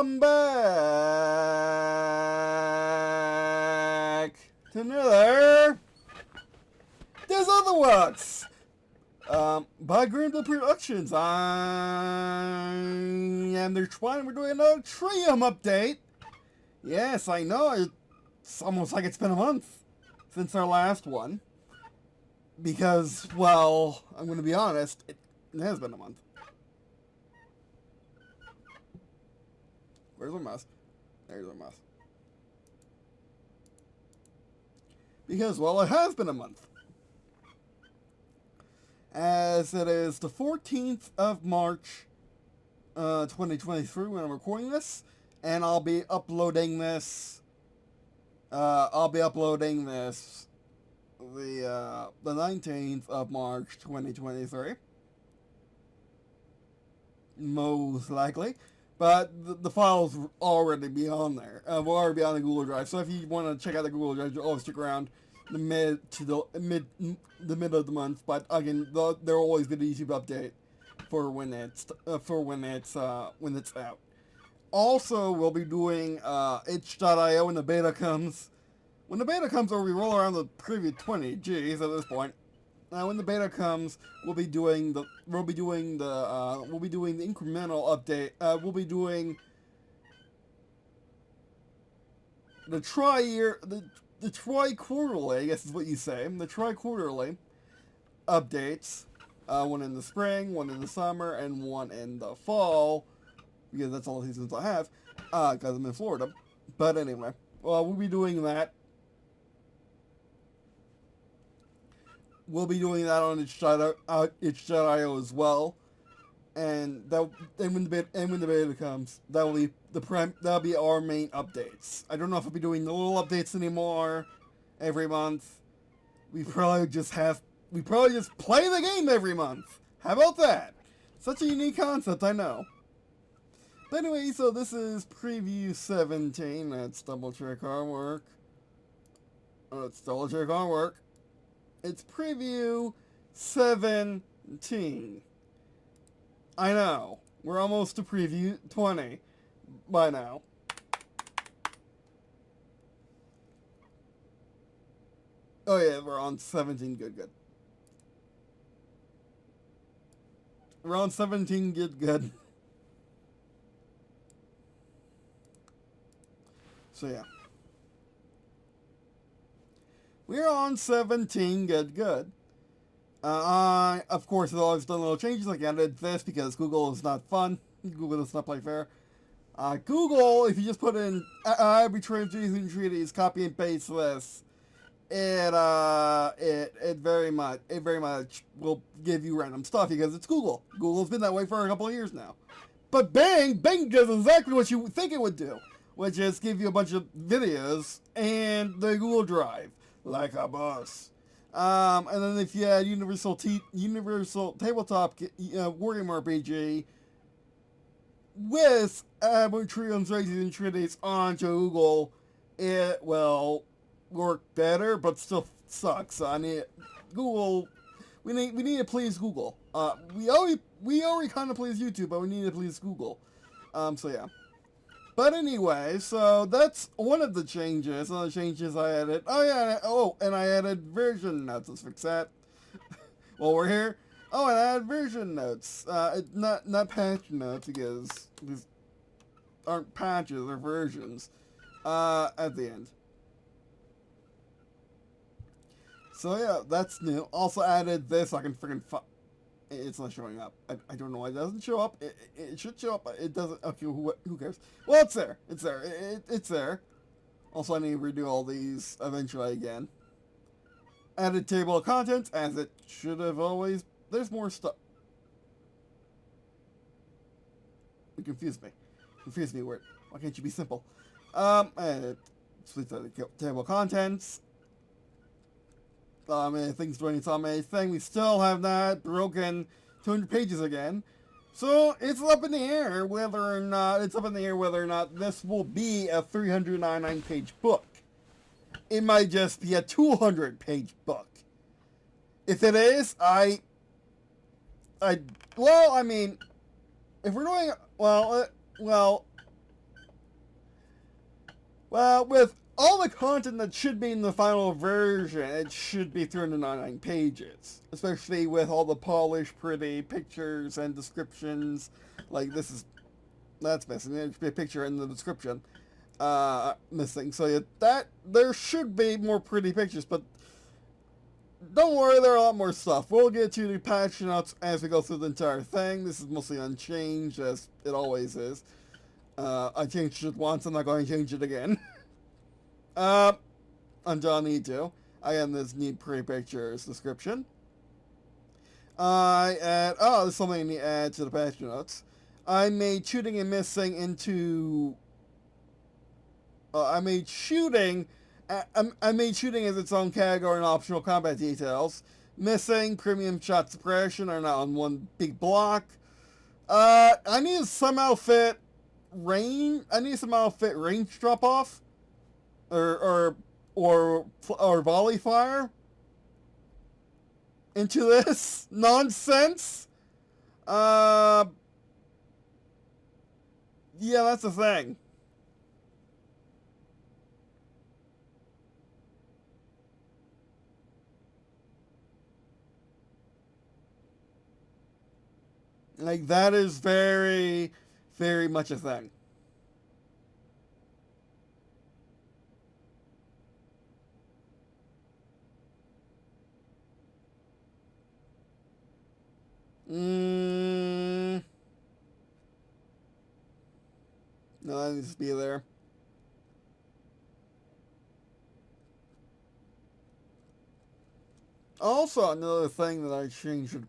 Welcome back to another There's Other Works by Green&Blue Productions. I am their Twine. We're doing another Trium update. Yes, I know. It's almost like it's been a month since our last one. Because, well, I'm going to be honest, it has been a month. Where's our mouse? There's our mouse. Because, well, it has been a month. As it is the 14th of March, 2023 when I'm recording this. And I'll be uploading this, the 19th of March, 2023. Most likely. But the files will already be on there. Will already be on the Google Drive. So if you want to check out the Google Drive, you'll always stick around the mid of the month. But again, there will always be a YouTube update for when it's out. Also, we'll be doing itch.io when the beta comes. When the beta comes, or we roll around the previous 20 Gs at this point. When the beta comes, we'll be doing the incremental update. We'll be doing the tri-quarterly, I guess is what you say. The tri-quarterly updates. One in the spring, one in the summer, and one in the fall. Because that's all the seasons I have. Because I'm in Florida. But anyway, we'll be doing that. We'll be doing that on itch.io as well, and when the beta comes, that'll be our main updates. I don't know if I'll be doing the little updates anymore every month. We probably just play the game every month. How about that? Such a unique concept, I know. But anyway, so this is preview 17. Let's double check our work. It's preview 17. I know. We're almost to preview 20 by now. Oh yeah, we're on 17. Good. We're on 17. Good. So yeah. We're on 17, good. I, of course, have always done little changes, like I added this because Google is not fun. Google does not play fair. Google, if you just put in arbitrary treaties, copy and paste this, it very much will give you random stuff because it's Google. Google's been that way for a couple of years now. But Bing does exactly what you think it would do, which is give you a bunch of videos and the Google Drive. Like a boss. And then if you add Universal Tabletop Wargame RPG with Trium's Races and Treaties onto Google, it will work better, but still sucks. I mean, Google, we need to please Google. We already kind of please YouTube, but we need to please Google. So yeah. But anyway, so that's one of the changes. Other changes I added. And I added version notes. Let's fix that. While we're here. Oh, and I added version notes. Not patch notes because these aren't patches, they're versions. At the end. So yeah, that's new. Also added this. I can freaking it's not showing up. I don't know why it doesn't show up. It should show up, but it doesn't. Okay, who cares? Well, it's there. It's there. It's there. Also, I need to redo all these eventually again. Added table of contents, as it should have always. There's more stuff. You confuse me. Word. Why can't you be simple? And split the table of contents. Things doing its own thing. We still have not broken 200 pages again. So it's up in the air whether or not this will be a 399 page book. It might just be a 200 page book. If it is, if we're doing, Well, with all the content that should be in the final version, it should be 399 pages. Especially with all the polished, pretty pictures and descriptions. Like, that's missing. There should be a picture in the description. Missing. So yeah, there should be more pretty pictures, but don't worry, there are a lot more stuff. We'll get to the patch notes as we go through the entire thing. This is mostly unchanged, as it always is. I changed it once, I'm not going to change it again. Until I need to. Again, this need pretty pictures description. There's something I need to add to the patch notes. I made shooting and missing into... I made shooting as its own category and optional combat details. Missing, premium shot suppression are now on one big block. I need to somehow fit range drop off, or volley fire into this nonsense. Yeah, that's the thing. Like, that is very, very much a thing. No, that needs to be there. Also, another thing that I changed in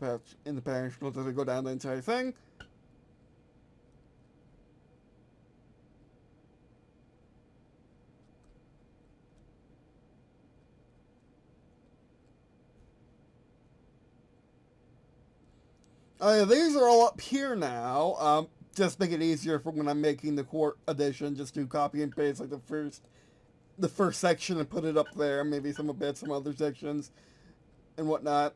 the patch notes as I go down the entire thing. These are all up here now. Just make it easier for when I'm making the core edition. Just do copy and paste like the first section and put it up there. Maybe some other sections and whatnot.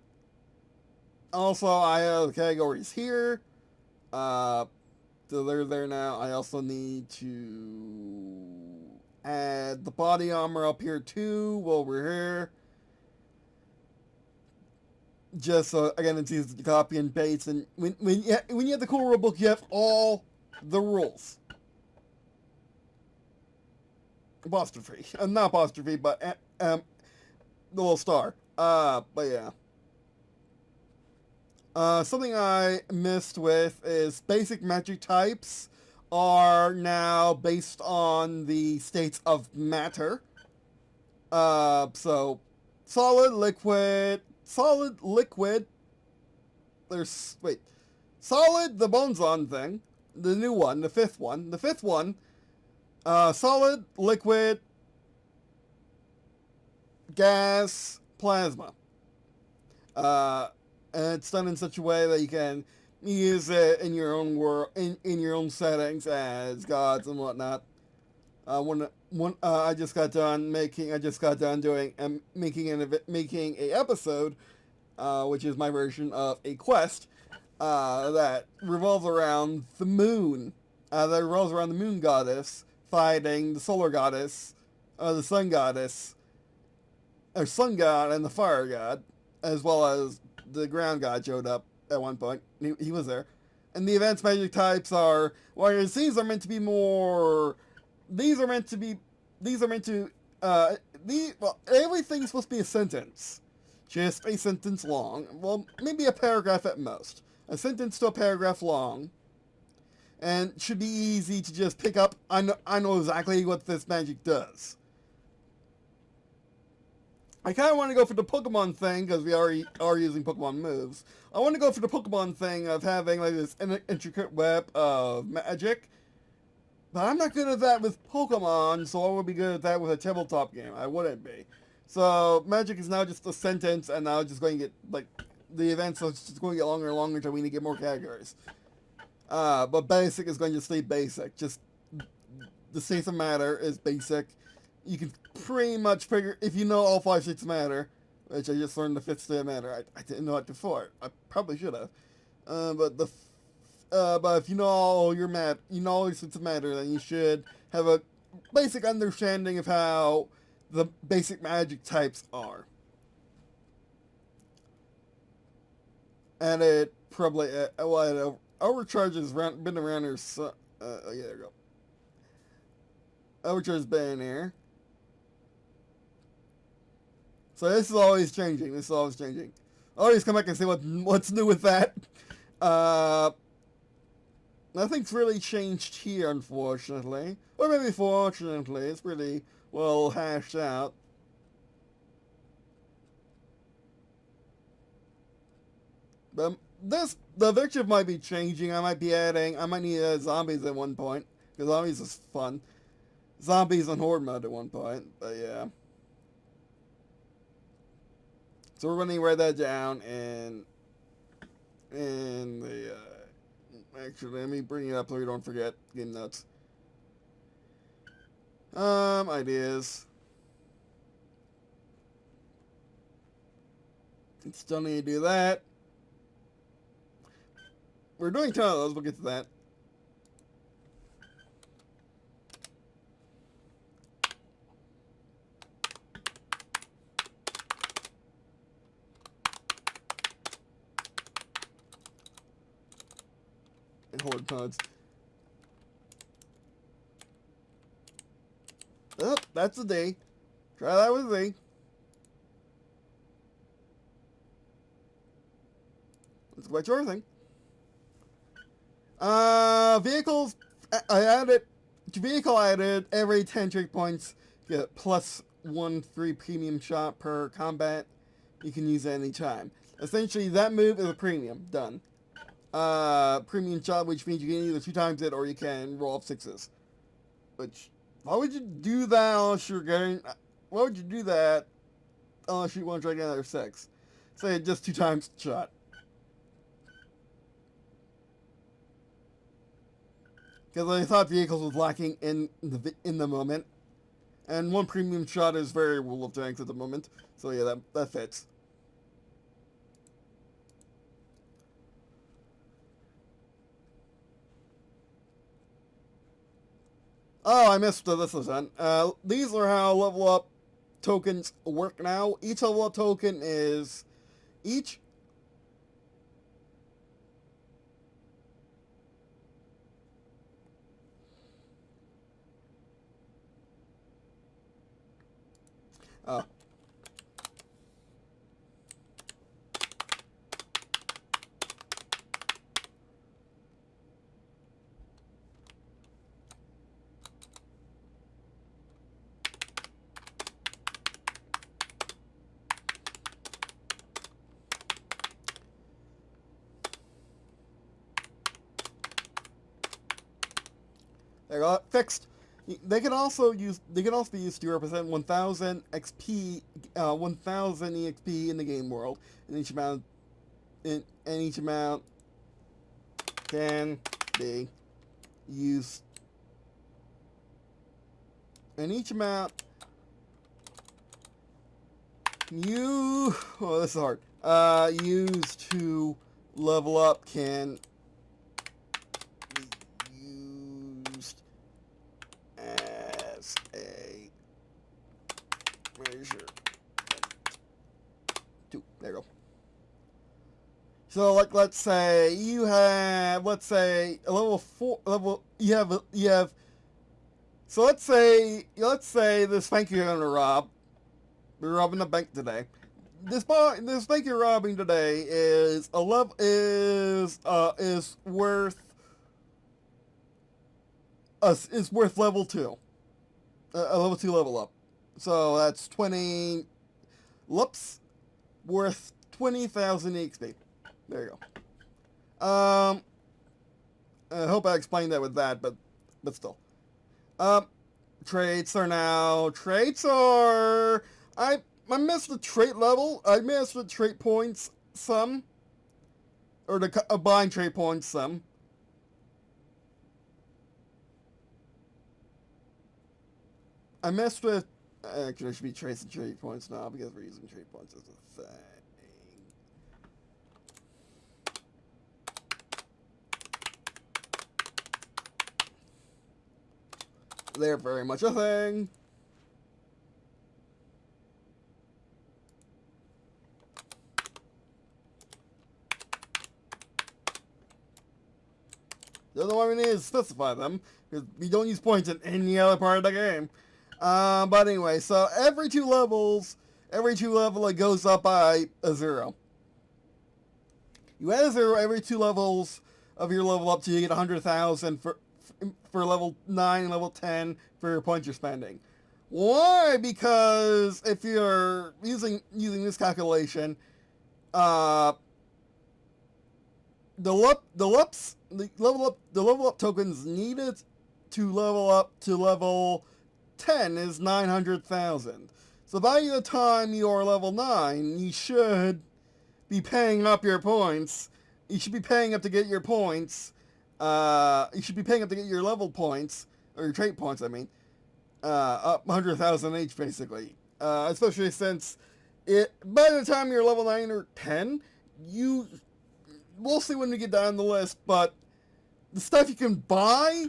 Also, I have the categories here. So they're there now. I also need to add the body armor up here too while we're here. Just so, again, it's easy to copy and paste. And when you have the core rulebook, you have all the rules. Apostrophe. Not apostrophe, but the little star. But yeah. Something I missed with is basic magic types are now based on the states of matter. So solid, liquid. Solid, the Bonzon thing, the new one, the fifth one. Solid, liquid, gas, plasma. And it's done in such a way that you can use it in your own world, in your own settings as gods and whatnot. I just got done doing making a episode, which is my version of a quest that revolves around the moon. That revolves around the moon goddess fighting the solar goddess, the sun goddess, or sun god and the fire god, as well as the ground god showed up at one point. He was there. And the event's magic types are, whereas these are meant to be more, everything's supposed to be a sentence. Just a sentence long. Well, maybe a paragraph at most. A sentence to a paragraph long. And should be easy to just pick up. I know exactly what this magic does. I kind of want to go for the Pokemon thing, because we are using Pokemon moves. I want to go for the Pokemon thing of having like this intricate web of magic. But I'm not good at that with Pokemon, so I would be good at that with a tabletop game. I wouldn't be. So magic is now just a sentence, and now just going to get, like, the events are just going to get longer and longer until we need to get more categories. But basic is going to stay basic. Just the states of matter is basic. You can pretty much figure, if you know all 5 states of matter, which I just learned the 5th state of matter. I didn't know it before. I probably should have. But if you know all your states of matter, then you should have basic understanding of how the basic magic types are. And it probably, well, it overcharges been around here, so, yeah, there you go. Overcharge's been here. So this is always changing. This is always changing. I'll always come back and see what's new with that. Nothing's really changed here, unfortunately. Or maybe fortunately. It's pretty well hashed out. But the objective might be changing. I might need zombies at one point. Because zombies is fun. Zombies on horde mode at one point. But yeah. So we're going to write that down in the, actually, let me bring it up so we don't forget game notes. Ideas. Still need to do that. We're doing 10 of those, we'll get to that. And horde modes. Oh, that's a D. Try that with a D. That's quite your thing. Vehicles, vehicle added, every 10 trick points, get plus 1 free premium shot per combat. You can use it any time. Essentially, that move is a premium. Done. Premium shot, which means you can either 2 times it or you can roll up 6s. Which, why would you do that unless you're getting, why would you do that unless you want to try to get another 6? Say just 2 times shot. Because I thought vehicles was lacking in the moment. And 1 premium shot is very rule of tanks at the moment. So yeah, that fits. Oh, I missed this one. These are how level up tokens work now. Each level up token is each. Oh. There you go, fixed. They can also be used to represent 1,000 XP, 1,000 EXP in the game world, and each amount can be used, and each amount oh, this is hard. Used to level up can be used as a measure. There you go. So, like, let's say you have, a level 4, you have, so let's say this bank you're gonna rob, we're robbing a bank today. This bank you're robbing today is worth level 2, a level 2 level up. So that's 20 whoops, worth 20,000 EXP. There you go. I hope I explained that with that, but still. Traits are, I missed the trait level. I missed the trait points some, or the combined trait points some. I messed with, actually there should be traits and trait points now because we're using trait points as a thing. They're very much a thing. The other one we need is specify them, because we don't use points in any other part of the game. But anyway, so every two levels, it goes up by a 0. You add a 0 every 2 levels of your level up till you get 100,000 for level 9 and level 10 for your points you're spending. Why? Because if you're using this calculation, the level up tokens needed to level up to level 10 is 900,000. So by the time you're level 9, you should be paying up your points. You should be paying up to get your points. You should be paying up to get your level points, or your trait points, I mean. Up 100,000 each, basically. Especially since by the time you're level 9 or 10, we'll see when we get down the list, but the stuff you can buy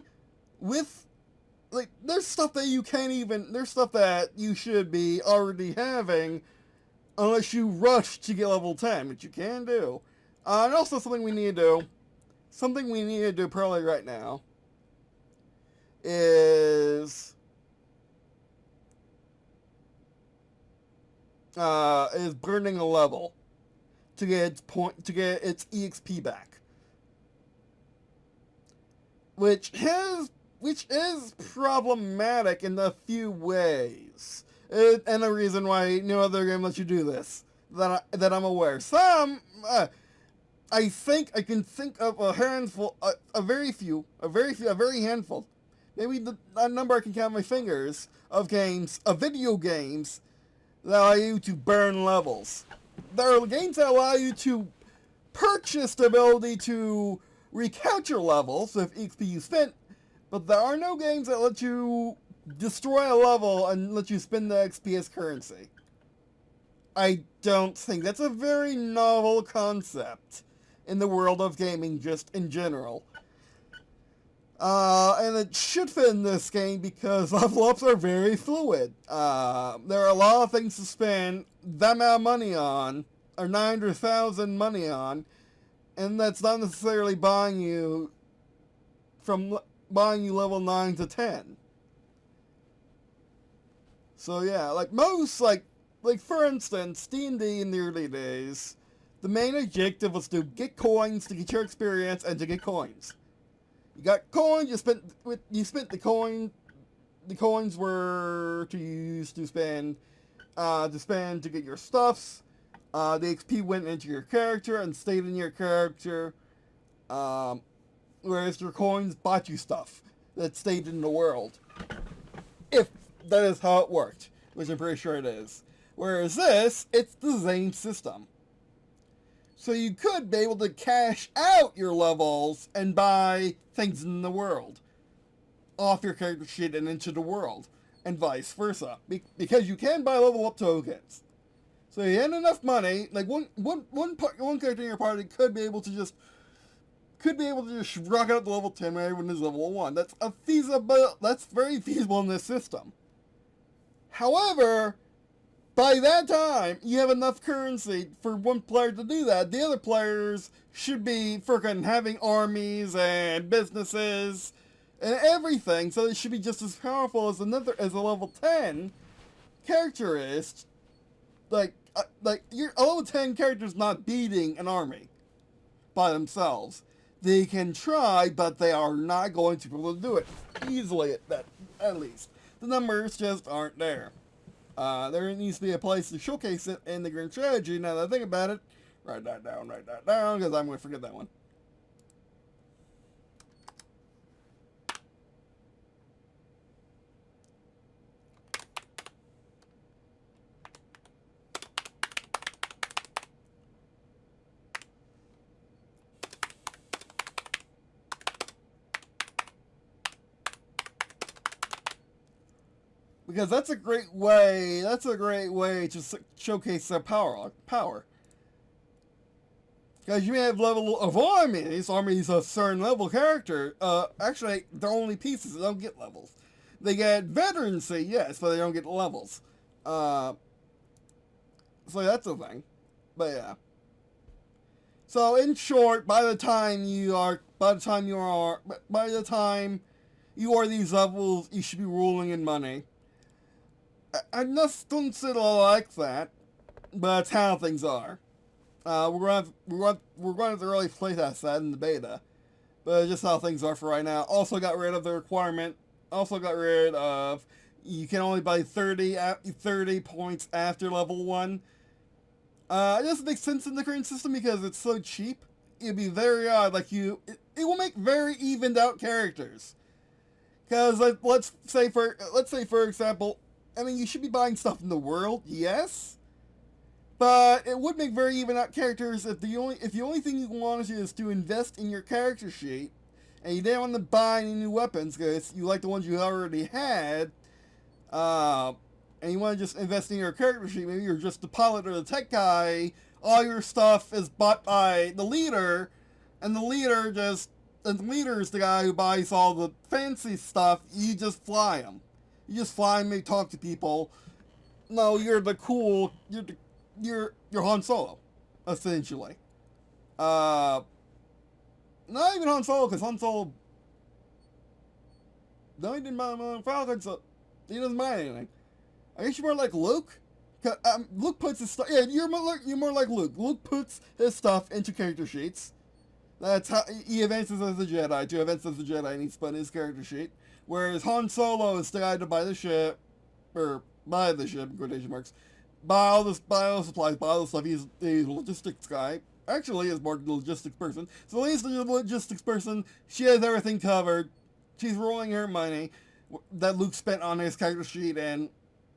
with, like, there's stuff that you should be already having unless you rush to get level 10, which you can do. And also something we need to do probably right now is burning a level to get its EXP back, which is problematic in a few ways, and a reason why no other game lets you do this that I'm aware. Some I think I can think of a handful, a very handful, maybe a number I can count on my fingers of video games that allow you to burn levels. There are games that allow you to purchase the ability to recount your levels with EXP you spent, but there are no games that let you destroy a level and let you spend the XP as currency. I don't think that's a very novel concept in the world of gaming just in general. And it should fit in this game because level ups are very fluid. There are a lot of things to spend that amount of money on, or 900,000 money on, and that's not necessarily buying you level 9 to 10. So yeah, like most, like for instance, D&D in the early days, the main objective was to get coins to get your experience and to get coins. You got coins, you spent the coin. The coins were to use to spend to get your stuffs. The XP went into your character and stayed in your character. Whereas your coins bought you stuff that stayed in the world. If that is how it worked, which I'm pretty sure it is. Whereas this, it's the same system. So you could be able to cash out your levels and buy things in the world off your character sheet and into the world, and vice versa, because you can buy level up tokens. So you had enough money, like one character in your party could be able to just rock out to level 10 when everyone is level 1. That's very feasible in this system. However, by that time, you have enough currency for one player to do that. The other players should be freaking having armies and businesses and everything, so it should be just as powerful as a level 10 character is. Like a level 10 character's not beating an army by themselves. They can try, but they are not going to be able to do it easily, at least. The numbers just aren't there. There needs to be a place to showcase it in the grand strategy. Now that I think about it, write that down, because I'm going to forget that one. Because that's a great way to showcase their power. Because you may have level of armies of certain level character. Actually, they're only pieces, they don't get levels. They get veterancy, yes, but they don't get levels. So that's a thing. But yeah. So in short, by the time you are these levels, you should be rolling in money. I just don't say like that, but that's how things are. We're going to have to really playtest that in the beta, but it's just how things are for right now. Also got rid of the requirement. Also got rid of you can only buy 30 points after level 1. It doesn't make sense in the current system because it's so cheap. It'd be very odd. It will make very evened out characters. Because let's say for example, I mean you should be buying stuff in the world, yes, but it would make very even out characters if the only thing you wanted is to invest in your character sheet, and you didn't want to buy any new weapons because you like the ones you already had. And you want to just invest in your character sheet, maybe you're just the pilot or the tech guy, all your stuff is bought by the leader, and the leader is the guy who buys all the fancy stuff, you just fly him. You just fly him and talk to people. No, you're you're Han Solo, essentially. Not even Han Solo, because Han Solo, no, he didn't mind Falcon, so he doesn't mind anything. I guess you're more like Luke. Luke puts his stuff. Yeah, you're more like Luke. Luke puts his stuff into character sheets. That's how he advances as a Jedi. To advance as a Jedi, and he's put in his character sheet. Whereas Han Solo is the guy to buy the ship, in quotation marks, buy all the supplies, buy all the stuff. He's a logistics guy. Actually, he's more the logistics person. So he's the logistics person. She has everything covered. She's rolling her money that Luke spent on his character sheet, and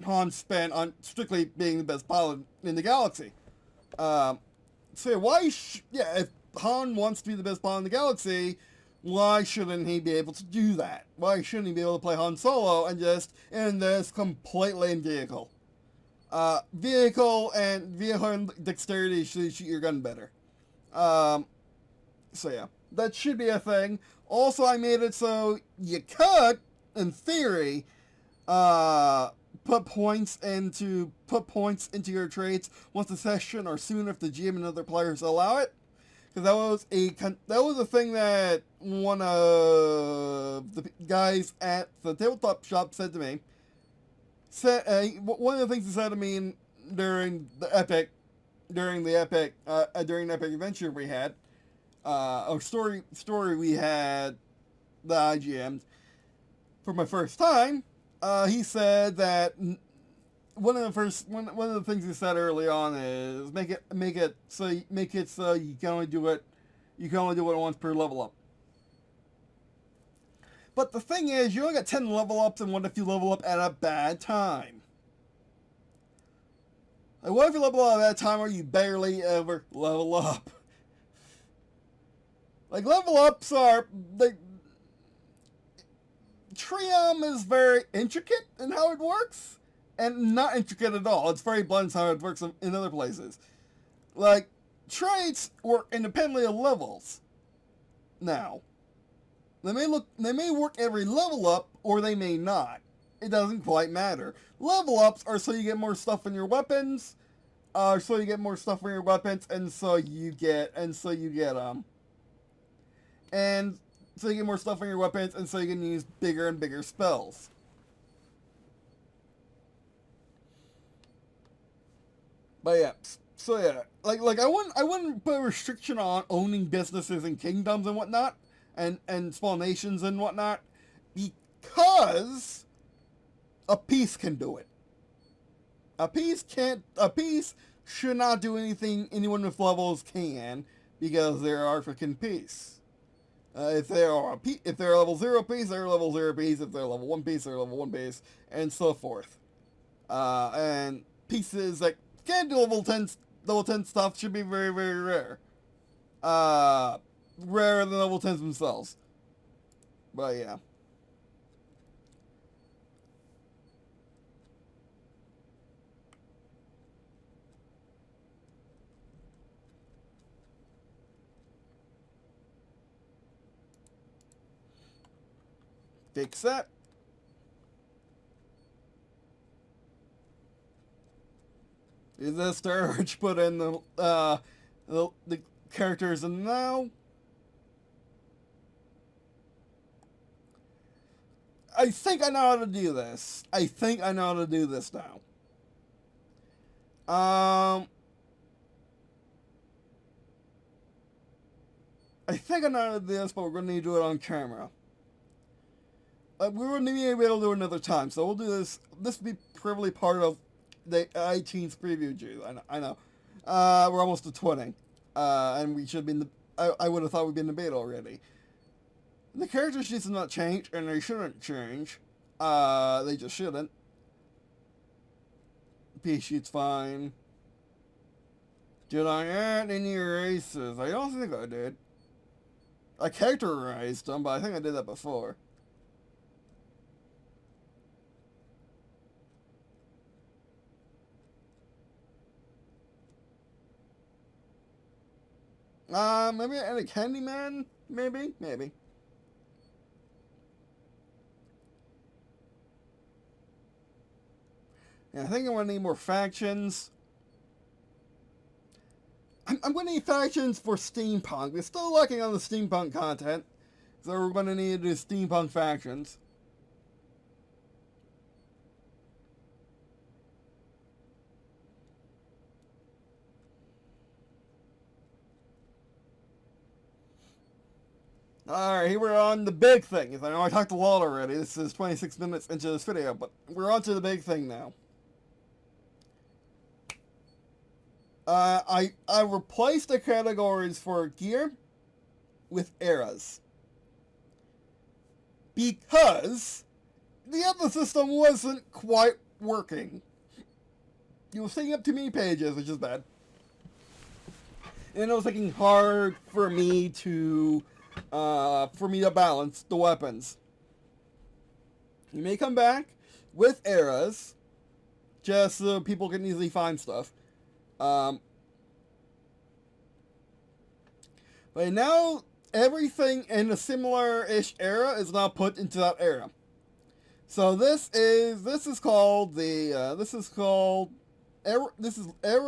Han spent on strictly being the best pilot in the galaxy. So if Han wants to be the best pilot in the galaxy, why shouldn't he be able to do that? Why shouldn't he be able to play Han Solo and just invest completely in vehicle? Vehicle and dexterity should shoot your gun better. So yeah, that should be a thing. Also, I made it so you could, in theory, put points into your trades once a session or soon if the GM and other players allow it. Because that was a thing that one of the guys at the tabletop shop said to me. One of the things he said to me during the epic adventure we had, or story we had, the IGM for my first time. He said that one of the things he said early on is make it so you can only do it once per level up. But the thing is, you only got 10 level ups, and what if you level up at a bad time? Like, what if you level up at a time where you barely ever level up? Like, level ups are Trium is very intricate in how it works, and not intricate at all. It's very blunt how it works in other places. Like, traits work independently of levels. Now, they may work every level up, or they may not. It doesn't quite matter. Level ups are so you get more stuff in your weapons, and so you get more stuff in your weapons, and so you can use bigger and bigger spells. But yeah, so yeah, like I wouldn't put a restriction on owning businesses and kingdoms and whatnot, and small nations and whatnot, because a piece can do it. A piece should not do anything anyone with levels can, because they are freaking piece. If they're level 0 piece, they're level 0 piece. If they're level 1 piece, they're level 1 piece, and so forth. And pieces that can do level 10 stuff should be very, very rare. Rarer than level 10s themselves. But yeah. Fix that. Is this Sturge put in the characters in now? I think I know how to do this. I think I know how to do this now. I think I know how to do this, but we're going to need to do it on camera. We're going to be able to do it another time, so we'll do this. This will be probably part of the iTunes preview, Jew. I know. We're almost to 20. And we should be in the... I would have thought we'd be in the beta already. The character sheets have not changed, and they shouldn't change. They just shouldn't. Piece sheet's fine. Did I add any erases? I don't think I did. I characterized them, but I think I did that before. Maybe I added Candyman? Maybe? Maybe. Yeah, I think I'm going to need more factions. I'm going to need factions for steampunk. We're still working on the steampunk content, so we're going to need to do steampunk factions. Alright, here we're on the big thing. I know I talked a lot already. This is 26 minutes into this video, but we're on to the big thing now. I replaced the categories for gear with eras. Because the other system wasn't quite working. You were setting up too many pages, which is bad. And it was making hard for me to balance the weapons. You may come back with eras, just so people can easily find stuff. But now everything in a similar-ish era is now put into that era. So this is called era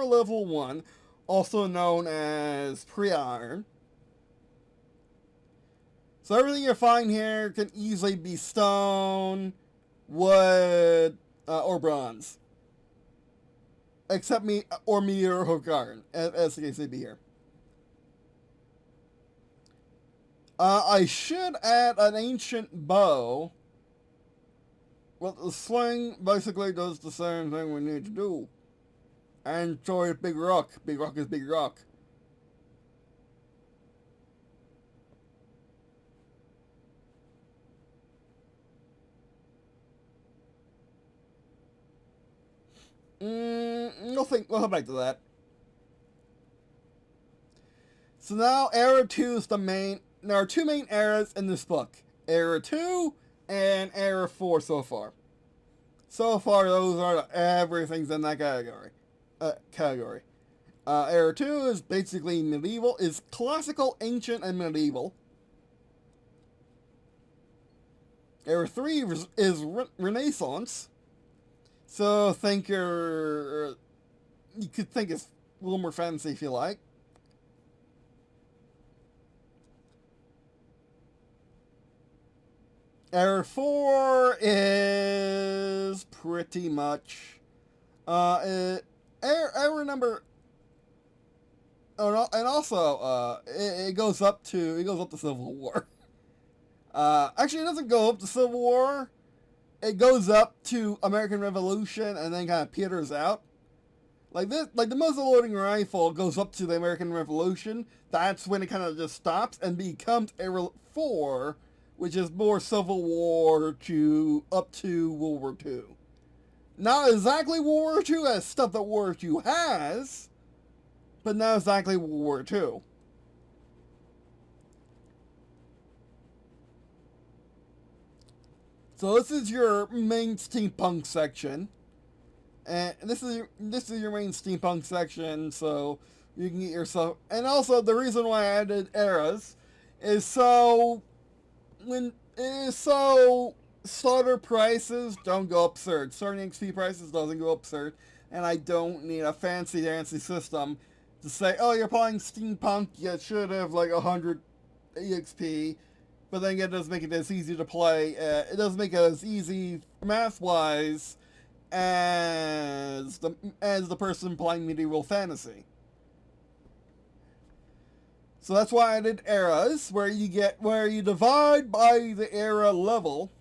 level 1, also known as pre-iron. So everything you find here can easily be stone, wood, or bronze. Except meteor or iron, as the case may be here. I should add an ancient bow. Well, the sling basically does the same thing we need to do. And so is big rock. Big rock is big rock. We'll come back to that. So now Era 2 is the main... There are two main eras in this book. Era 2 and Era 4 so far. So far, those are everything's in that category. Era 2 is basically medieval, is classical, ancient, and medieval. Era 3 is Renaissance. So think you could think it's a little more fancy if you like. Era 4 is pretty much error number. Oh, and also it goes up to Civil War. Actually, it doesn't go up to Civil War. It goes up to American Revolution and then kind of peters out. Like this, like the muzzle-loading rifle goes up to the American Revolution. That's when it kind of just stops and becomes Era 4, which is more Civil War to up to World War II. Not exactly World War II as stuff that World War II has, but not exactly World War II. So this is your main steampunk section, and this is your main steampunk section. So you can get yourself, and also the reason why I added eras is so starter prices don't go absurd. Starting XP prices doesn't go absurd, and I don't need a fancy system to say, oh, you're playing steampunk, you should have like 100 EXP, but then it doesn't make it as easy to play. It doesn't make it as easy math-wise as the person playing medieval fantasy. So that's why I did eras, where you divide by the era level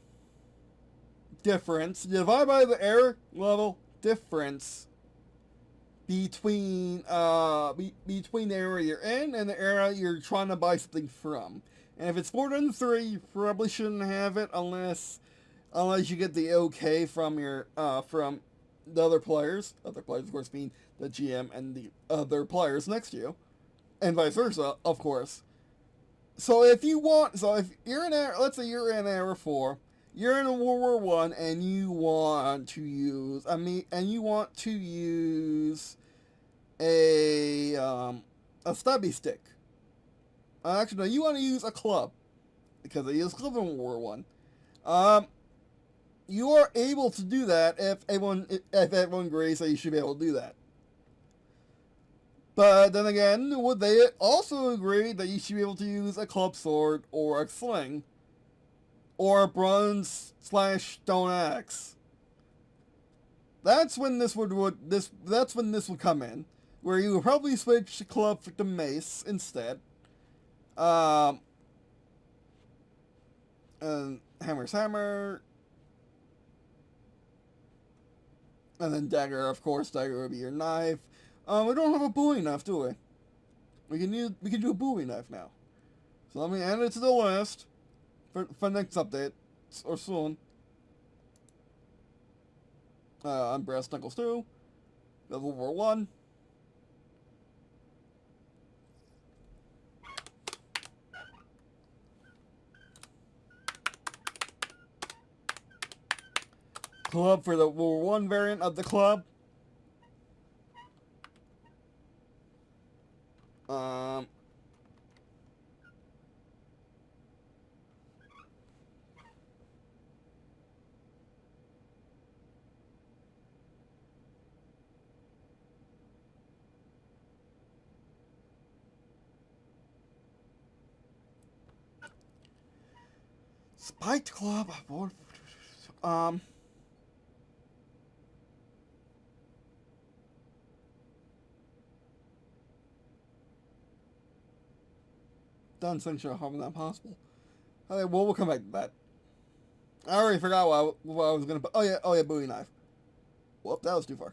difference. You divide by the era level difference between between the era you're in and the era you're trying to buy something from. And if it's more than 3, you probably shouldn't have it unless you get the okay from your from the other players. Other players, of course, being the GM and the other players next to you. And vice versa, of course. So if you're in, let's say you're in Era 4, you're in a World War 1, and you want to use, a stubby stick. Actually, no, you want to use a club, because they use club in World War 1. You are able to do that if everyone agrees that you should be able to do that. But then again, would they also agree that you should be able to use a club sword or a sling? Or a bronze/stone axe? That's when this would come in. Where you would probably switch the club to mace instead. And hammer's hammer. And then dagger, of course, dagger would be your knife. We don't have a Bowie knife, do we? We can do a Bowie knife now. So let me add it to the list for next update or soon. On brass knuckles 2, level 1. Club for the World War 1 variant of the club. Spiked club. Done essentially harm than possible. Okay, well, we'll come back to that. I already forgot what I was gonna put. Oh yeah, Bowie knife. Whoop, that was too far.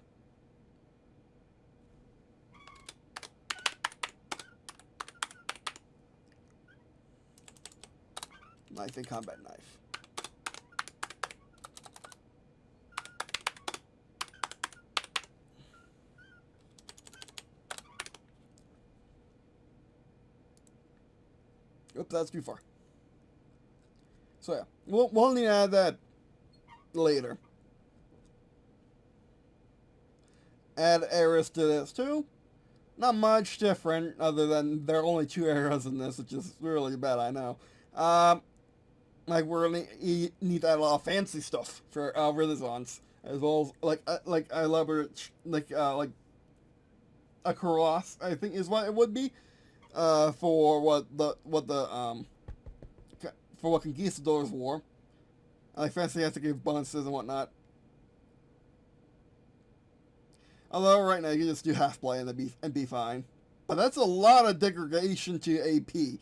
Knife and combat knife. Oops, that's too far. So yeah, we'll need to add that later. Add eras to this too. Not much different, other than there are only 2 eras in this, which is really bad, I know. Like we're gonna need that a lot of fancy stuff for Renaissance, as well as like elaborate like a cross, I think is what it would be, for what conquistadors wore. Like fancy has to give bonuses and whatnot. Although right now you can just do half play and be fine. But that's a lot of degradation to AP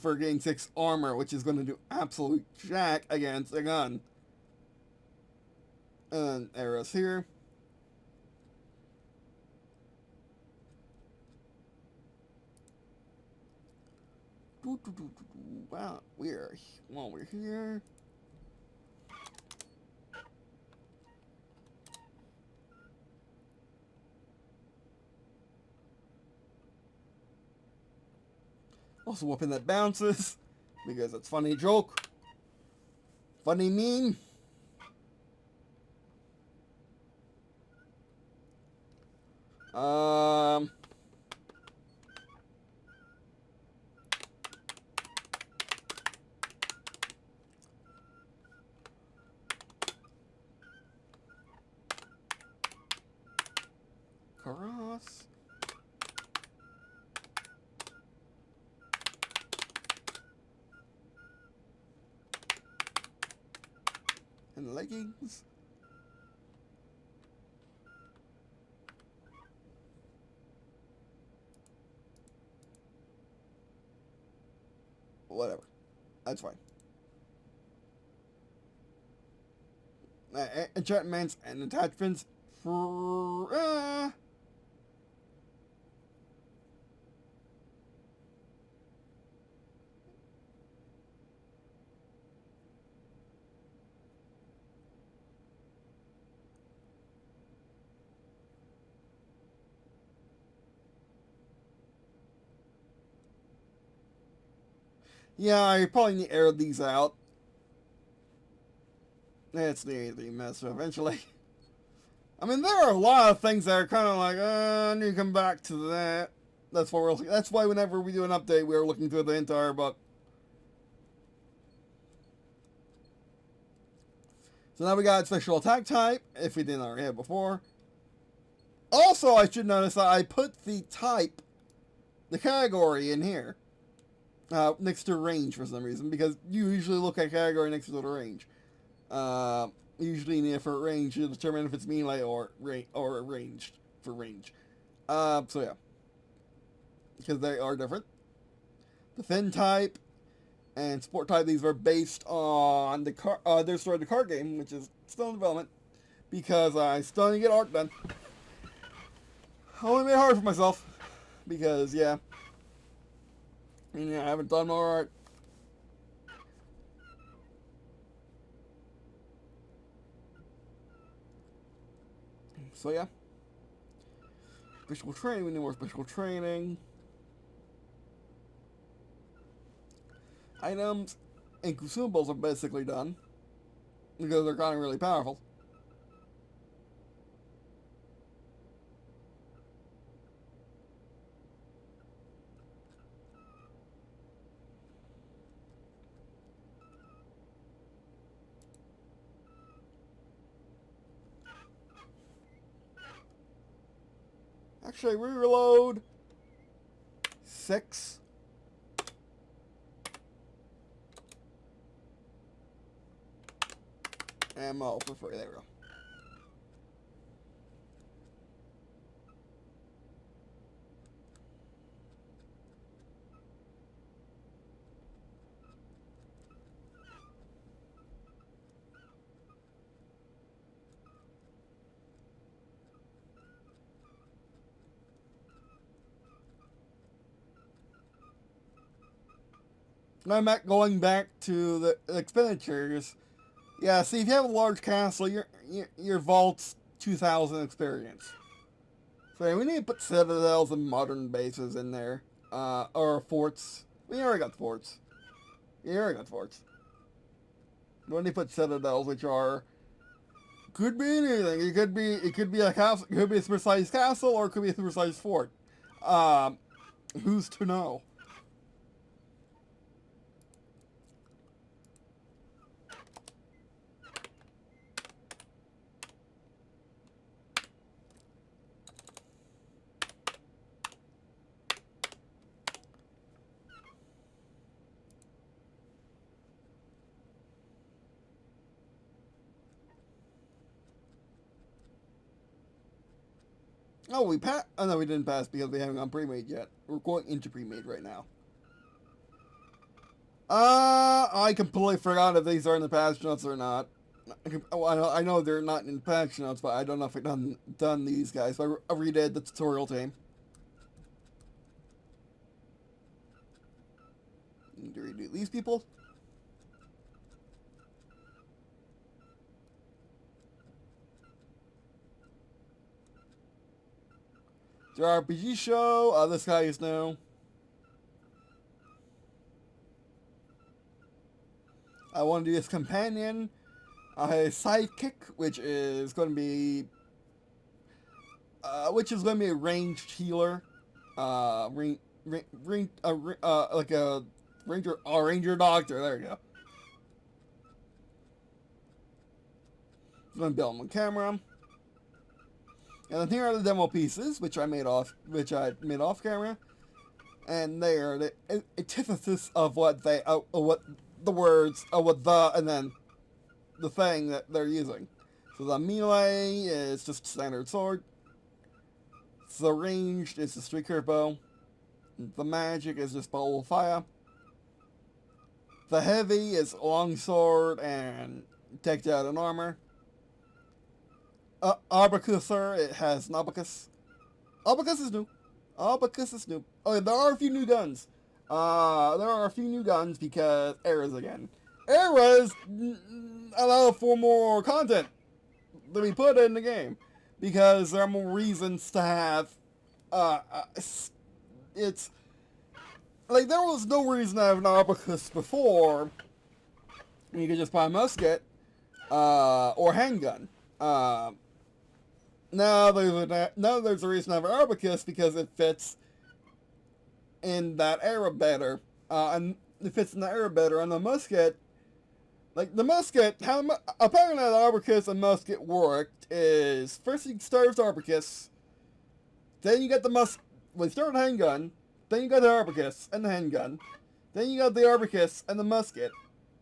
for getting 6 armor, which is going to do absolute jack against a gun. And arrows here. Wow, we're here. Also whooping that bounces, because it's funny joke. Funny meme. across. And leggings. Whatever. That's fine. Enchantments and attachments. Yeah, I probably need to air these out. It's the mess eventually. I mean, there are a lot of things that are kind of like, I need to come back to that. That's why that's why whenever we do an update, we're looking through the entire book. So now we got special attack type, if we didn't already have before. Also, I should notice that I put the type, the category in here, next to range for some reason, because you usually look at category next to the range. Usually in the effort range to determine if it's melee or ranged for range. So yeah, because they are different. The Fin type and Sport type, these are based on their Story the card game, which is still in development, because I still need to get art done. I only made it hard for myself, because yeah, I haven't done more art. So yeah. Special training, we need more special training. Items and consumables are basically done, because they're kind of really powerful. Actually, reload 6. Ammo for free. There we go. I'm going back to the expenditures. Yeah, see, if you have a large castle, your vault's 2,000 experience. So we need to put citadels and modern bases in there, or forts. We already got forts. We already got forts. We need to put citadels, which are could be anything. It could be a castle. It could be a super-sized castle, or it could be a super-sized fort. Who's to know? Oh, we passed. Oh, no, we didn't pass because we haven't gone pre-made yet. We're going into pre-made right now. I completely forgot if these are in the patch notes or not. I know they're not in the patch notes, but I don't know if I've done these guys. So I redid the tutorial team. Need to redo these people. The RPG show. This guy is new. I want to do this companion. A sidekick, which is going to be a ranged healer. Like a ranger doctor. There you go. I'm going to build him on camera. And then here are the demo pieces, which I made off camera, and they are the antithesis of what what the words, what the, and then the thing that they're using. So the melee is just standard sword. The ranged is the streaker bow. The magic is just bow of fire. The heavy is longsword and decked out in armor. Arbacuser, it has an abacus. Abacus is new. Abacus is new. Oh, yeah, there are a few new guns. Because eras again. Eras allow for more content to be put in the game. Because there are more reasons to have, it's, like, there was no reason to have an abacus before. You could just buy a musket, or handgun. Now there's a reason to have an abacus because it fits in that era better. And it fits in the era better. And the musket, like the musket, apparently how the abacus and musket worked is first you start with the abacus, then you get the well, you start with the handgun, then you got the abacus and the handgun, then you got the abacus and the musket,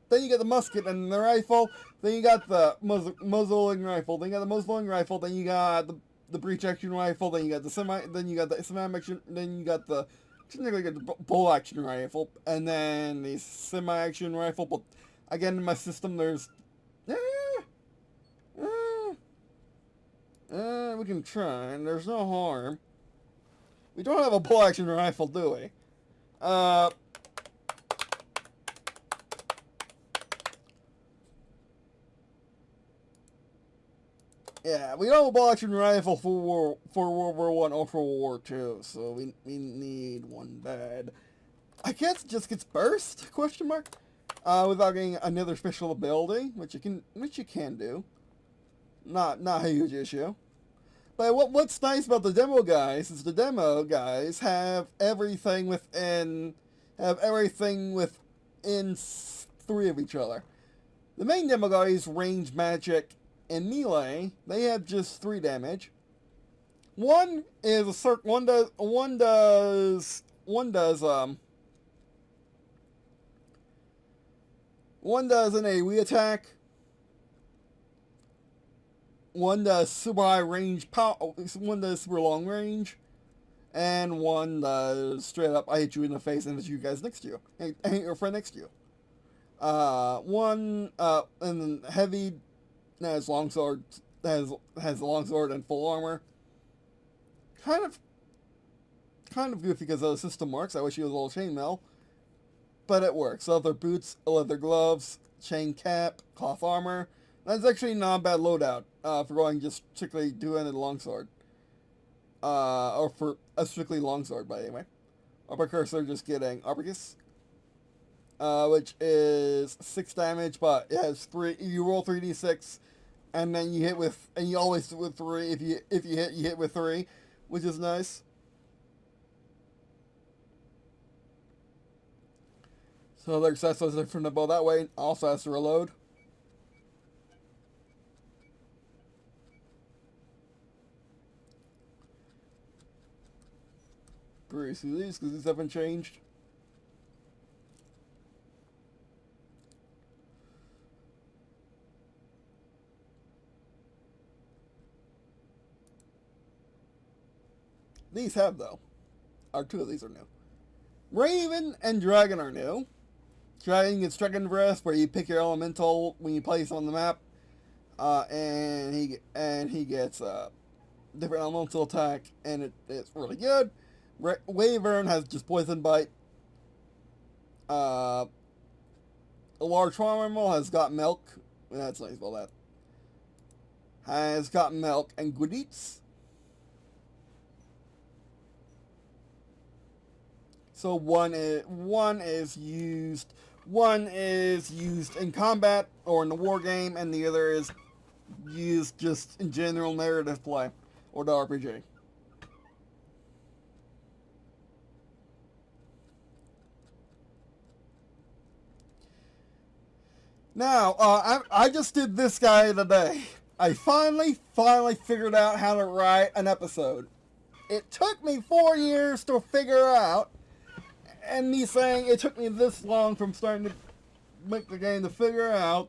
then you got the musket and the rifle, then you got the muzzling rifle, then you got the muzzling rifle, then you got the breech action rifle, then you got the semi action, then you got the bolt action rifle, and then the semi action rifle. But again, in my system, there's we can try, and there's no harm. We don't have a bolt action rifle, do we? Yeah, we don't have a bolt action rifle for World War I or for World War II, so we need one bad. I guess it just gets burst? Question mark. Without getting another special ability, which you can do. Not a huge issue. But what's nice about the demo guys is the demo guys have everything within three of each other. The main demo guys, range, magic, and melee, they have just 3 damage. One is one does an AoE attack. One does super high range power. One does super long range, and one does straight up I hit you in the face and hit you guys next to you. I hit your friend next to you. And then heavy has longsword, has longsword and full armor. Kind of goofy because the system works. I wish he was a little chainmail, but it works. Leather boots, leather gloves, chain cap, cloth armor. That's actually not a bad loadout for going just strictly two-handed longsword. Or for a strictly longsword, by the way. Arbacuser just getting Arbacuser, which is 6 damage, but it has 3. You roll 3d6, and then you hit with, and you always hit with 3. If you hit, you hit with 3, which is nice. So their success was different about that way. Also has to reload. Breeze through these because these haven't changed. These have, though. 2 of these are new. Raven and Dragon are new. Dragon gets Dragon Breath, where you pick your elemental when you place on the map, and he gets different elemental attack, and it's really good. Wyvern has just Poison Bite. A large farm animal has got Milk. That's nice about that. Has got Milk and Good Eats. So one is used in combat or in the war game, and the other is used just in general narrative play or the RPG. Now, I just did this guy today. I finally figured out how to write an episode. It took me 4 years to figure out, and me saying it took me this long from starting to make the game to figure out,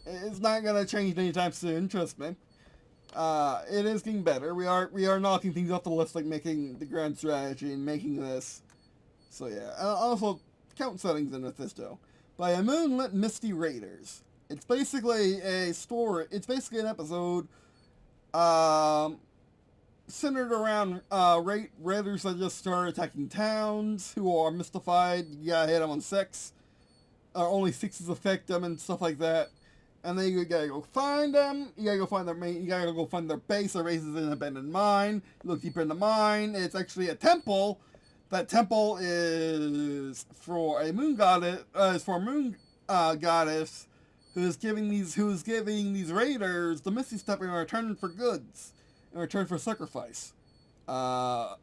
it's not going to change anytime soon, trust me. It is getting better. We are knocking things off the list, like making the grand strategy and making this. So yeah, also count settings in with this though. By a Moonlit Misty Raiders. It's basically a story. It's basically an episode centered around raiders that just start attacking towns who are mystified. You gotta hit them on 6. Only 6s affect them and stuff like that. And then you gotta go find them. You gotta go find their main. You gotta go find their base. Their base is in an abandoned mine. You look deeper in the mine. It's actually a temple. That temple is for a moon goddess. Is for a moon goddess who is giving these raiders the Misty Step in return for goods, in return for sacrifice. So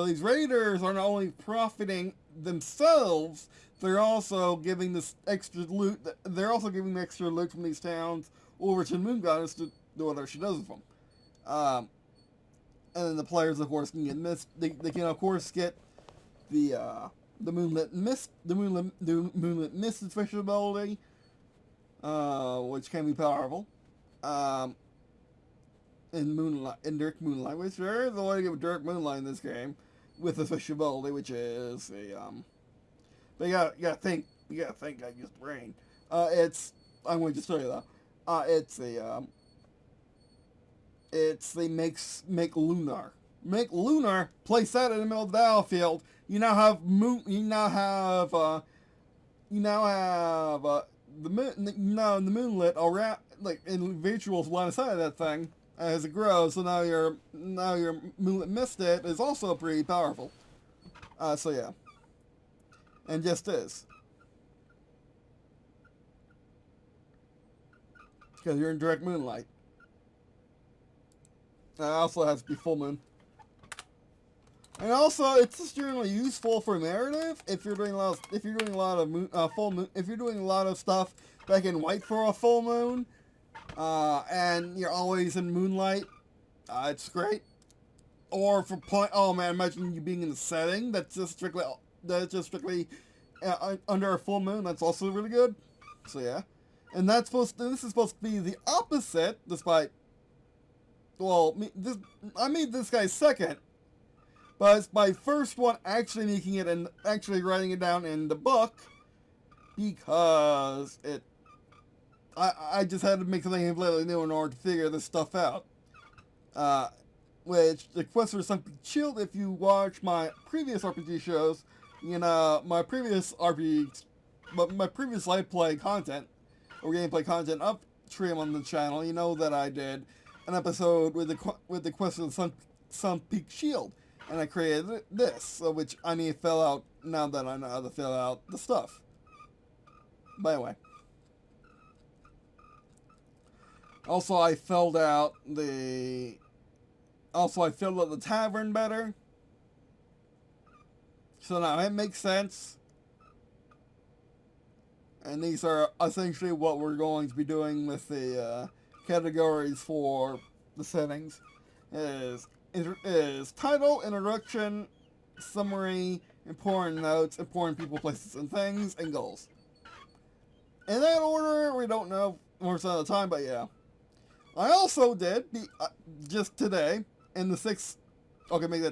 these raiders are not only profiting themselves, they're also giving this extra loot. They're also giving the extra loot from these towns over to the Moon Goddess to do whatever she does with them. And then the players, of course, can get missed. They can, of course, get the Moonlit Mist, the Moonlit Mist special ability, which can be powerful. In Direct Moonlight, which there is a way to give Direct Moonlight in this game with a special ability, which is a but you gotta think. I use the brain. I'm going to show you though. They make lunar. Make lunar. Place that in the middle of the battlefield. You now have the moonlit around, like individuals line of sight of that thing as it grows. So now your moonlit misted is also pretty powerful. So yeah. And just is. Because you're in direct moonlight. It also has to be full moon. And also, it's just generally useful for narrative if you're doing a lot of stuff back in white for a full moon, and you're always in moonlight. It's great. Or for imagine you being in a setting that's just strictly under a full moon. That's also really good. So yeah, and this is supposed to be the opposite, despite. Well, I made this guy second, but it's my first one actually making it and actually writing it down in the book, because I just had to make something completely new in order to figure this stuff out. Which the quest for something chilled. If you watch my previous RPG shows, my previous live play content or gameplay content of Trium on the channel, you know that I did an episode with the quest of the Sun Peak Shield, and I created this, which I need to fill out now that I know how to fill out the stuff. By the way, also I filled out the tavern better, so now it makes sense. And these are essentially what we're going to be doing with the categories for the settings. Is title, introduction, summary, important notes, important people, places, and things, and goals. In that order, we don't know most of the time, but yeah. I also did, just today, in the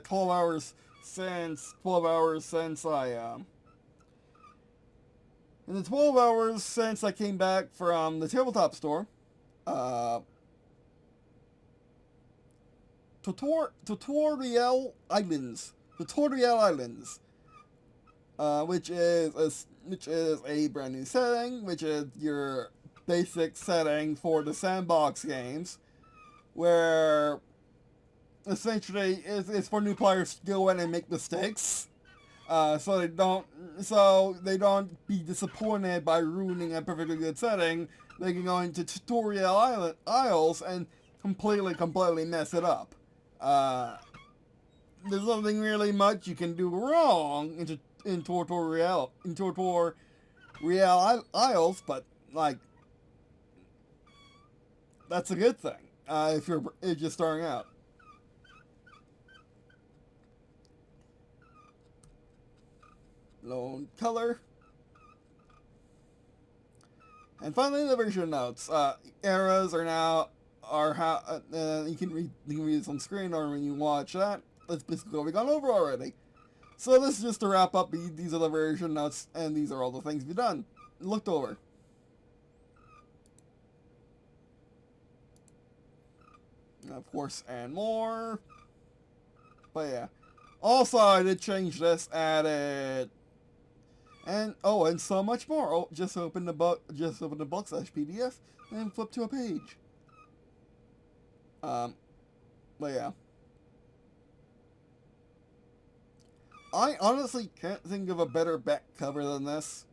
12 hours since in the 12 hours since I came back from the Tabletop store, Tutorial Islands, which is a brand new setting, which is your basic setting for the sandbox games, where essentially it's for new players to go in and make mistakes, so they don't be disappointed by ruining a perfectly good setting. They can go into Tutorial Isles and completely mess it up. There's nothing really much you can do wrong in Tutorial Isles, but like that's a good thing if you're just starting out. Lone color. And finally, the version notes. Arrows are now how you can read this on screen, or when you watch that. That's basically what we've gone over already. So this is just to wrap up. These are the version notes, and these are all the things we've done, looked over. And of course, and more. But yeah. Also, I did change this, added, and oh, and so much more. Oh, just open the book, /PDF, and flip to a page. But yeah. I honestly can't think of a better back cover than this.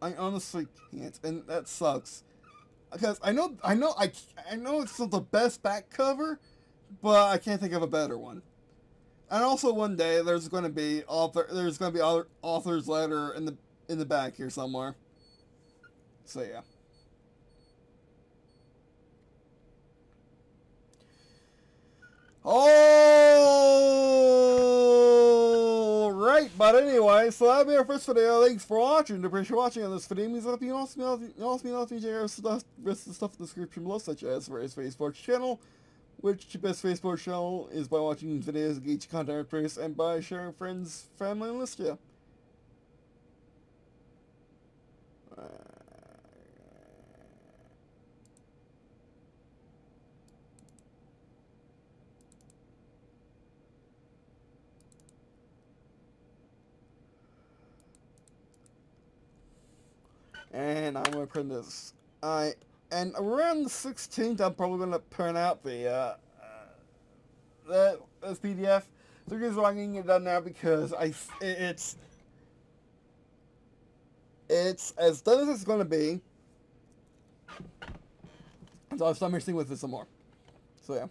I honestly can't, and that sucks. Because I know it's not the best back cover, but I can't think of a better one. And also, one day there's going to be author's letter in the back here somewhere. So yeah. Alright, but anyway, so that'll be our first video. Thanks for watching. Appreciate watching on this video. It means that you also check out the stuff in the description below, such as for his Facebook channel, which best Facebook channel is by watching videos, engage content creators, and by sharing friends, family, and list you. And I'm going to print this. And around the 16th, I'm probably going to print out this PDF. The reason why I'm getting it done now because it's as done as it's going to be. So I'll start mixing with it some more. So yeah.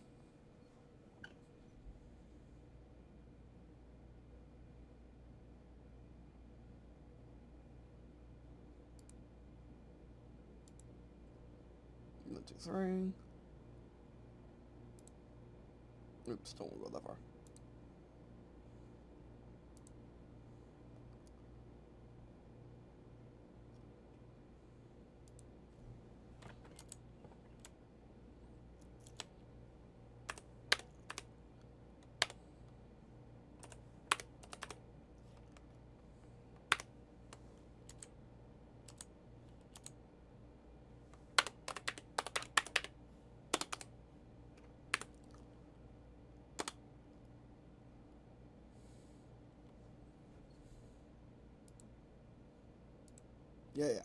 One, two, three. Oops, don't want to go that far. Yeah.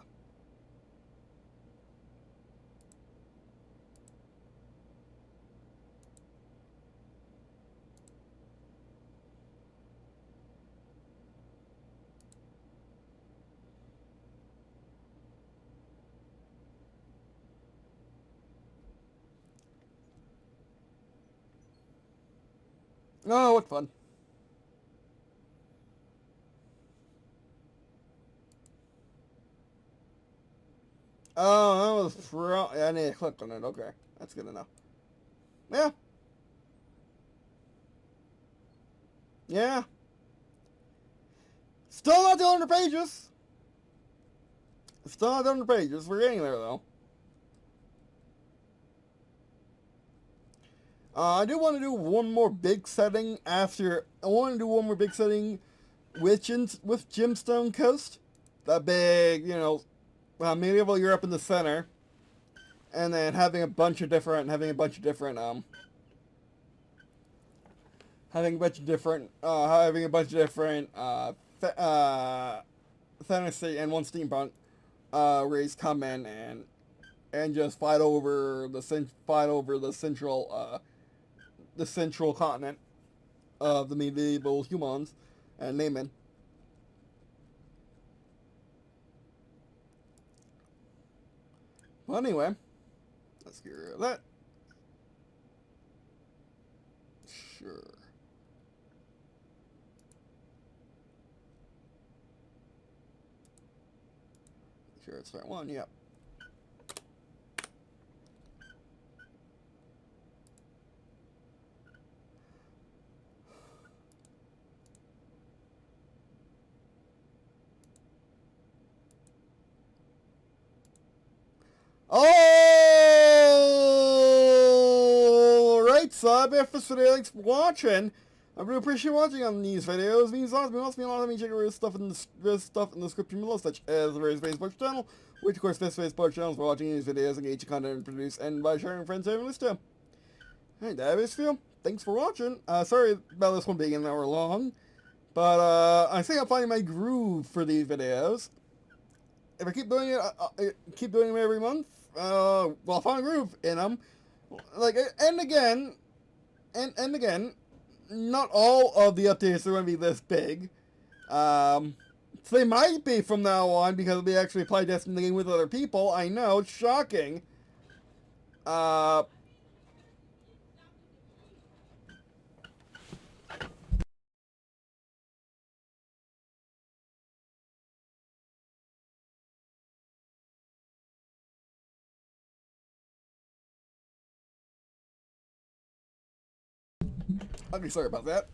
Oh, what fun. Oh, that was from... Yeah, I need to click on it. Okay, that's good enough. Yeah. Yeah. Still not the 100 pages. Still not the 100 pages. We're getting there, though. I do want to do one more big setting after... I want to do one more big setting with Gemstone Coast. That big, medieval Europe in the center. And then having a bunch of different fantasy and one steampunk race come in and just fight over the central continent of the medieval humans and Naaman. Well, anyway, let's get rid of that. Sure. Sure, it's that one, yep. it for today. Thanks for watching. I really appreciate watching on these videos. It means a lot. It also means a lot to me. Check out stuff in the description below, such as the various Facebook channel, which of course this Facebook channel is for watching these videos, engage the content produced, and by sharing with friends who haven't listened to. Hey, that is Phil. Thanks for watching. Sorry about this one being an hour long, but I think I'm finding my groove for these videos. If I keep doing it, keep doing them every month, well, I'll find a groove in them. Like, and again, not all of the updates are going to be this big. So they might be from now on because we actually play testing the game with other people. I know, it's shocking. Okay, sorry about that.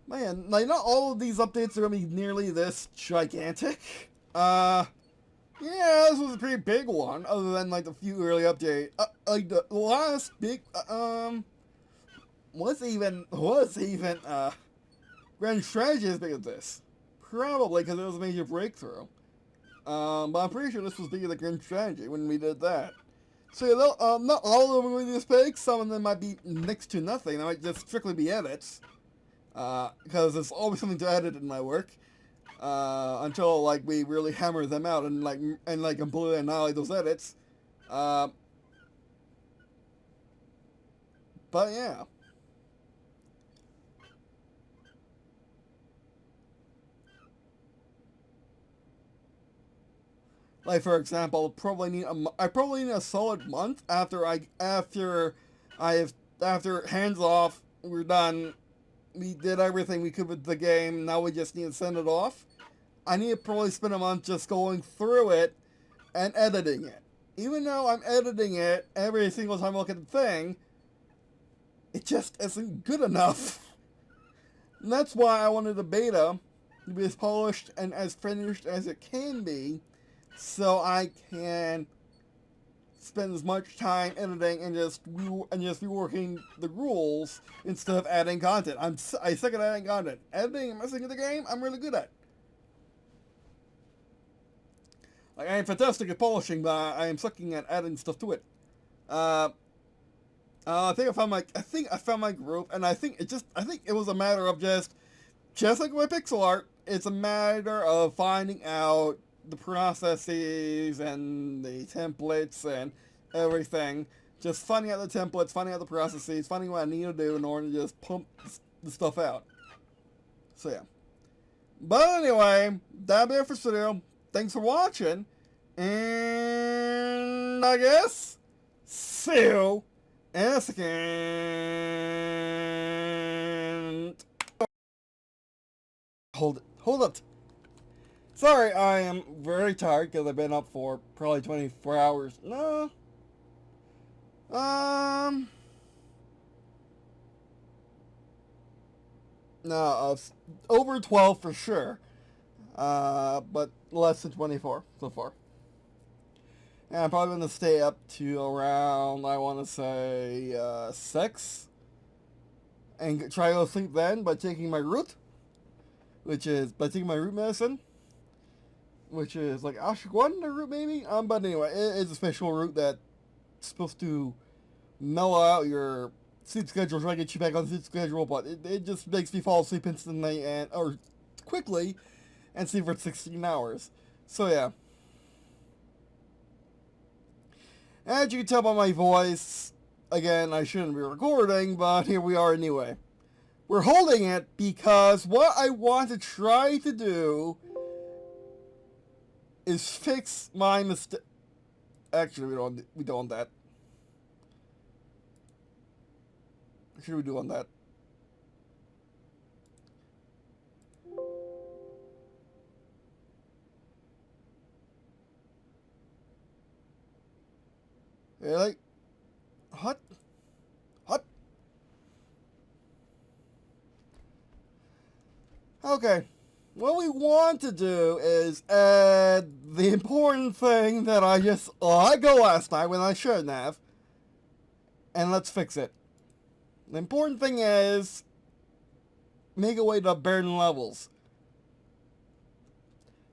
Man, like, not all of these updates are going to be nearly this gigantic. Yeah, this was a pretty big one, other than, like, the few early updates. Like, the last big, was even, Grand Strategy as big as this? Probably, because it was a major breakthrough. But I'm pretty sure this was bigger than Grand Strategy when we did that. So, yeah, not all of them will be this big. Some of them might be next to nothing. They might just strictly be edits. Because there's always something to edit in my work. Until, like, we really hammer them out and completely annihilate those edits. But, yeah. Like, for example, I probably need a solid month after hands off, we're done, we did everything we could with the game, now we just need to send it off. I need to probably spend a month just going through it and editing it. Even though I'm editing it every single time I look at the thing, it just isn't good enough. And that's why I wanted the beta to be as polished and as finished as it can be, so I can spend as much time editing and just reworking the rules instead of adding content. I suck at adding content. Editing and messing with the game, I'm really good at. Like, I am fantastic at polishing, but I am sucking at adding stuff to it. I think I found my groove, and I think it was a matter of just like with pixel art, it's a matter of finding out the processes and the templates and everything. Just finding out the templates, finding out the processes, finding what I need to do in order to just pump the stuff out. So yeah. But anyway, that'll be it for this video. Thanks for watching. And I guess, see you in a second. Hold it. Sorry, I am very tired because I've been up for probably 24 hours. No. No, over 12 for sure. But less than 24 so far. And I'm probably going to stay up to around, I want to say, 6. And try to go to sleep then by taking my root. By taking my root medicine. Which is like ashwagandha root maybe? But anyway, it's a special root that's supposed to mellow out your sleep schedule, try to get you back on the sleep schedule, but it just makes me fall asleep instantly or quickly and sleep for 16 hours. So yeah. As you can tell by my voice, again, I shouldn't be recording, but here we are anyway. We're holding it because what I want to try to do is fix my mistake. Actually, we don't want that. Should we do on that? Really? What? Okay. What we want to do is add the important thing that I let go last night when I shouldn't have. And let's fix it. The important thing is make a way to burn levels.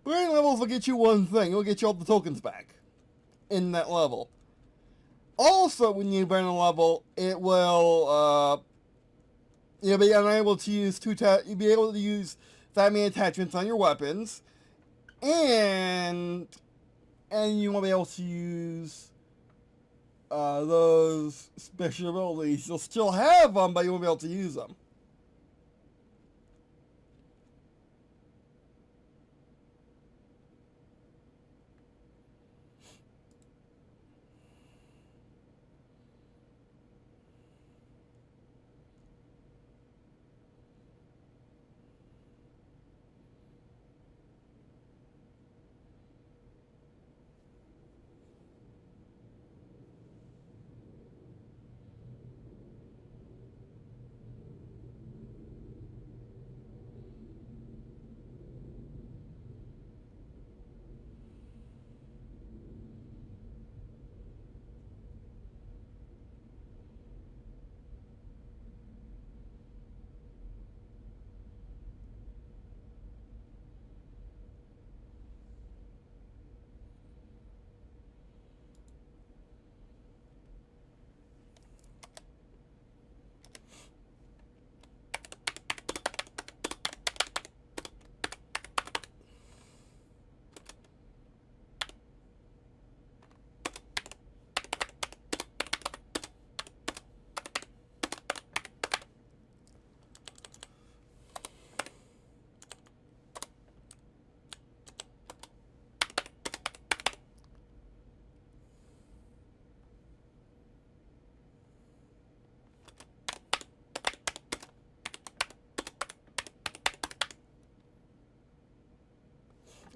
Burning levels will get you one thing. It will get you all the tokens back in that level. Also, when you burn a level, it will you'll be unable to use you'll be able to use that many attachments on your weapons, and you won't be able to use those special abilities. You'll still have them, but you won't be able to use them.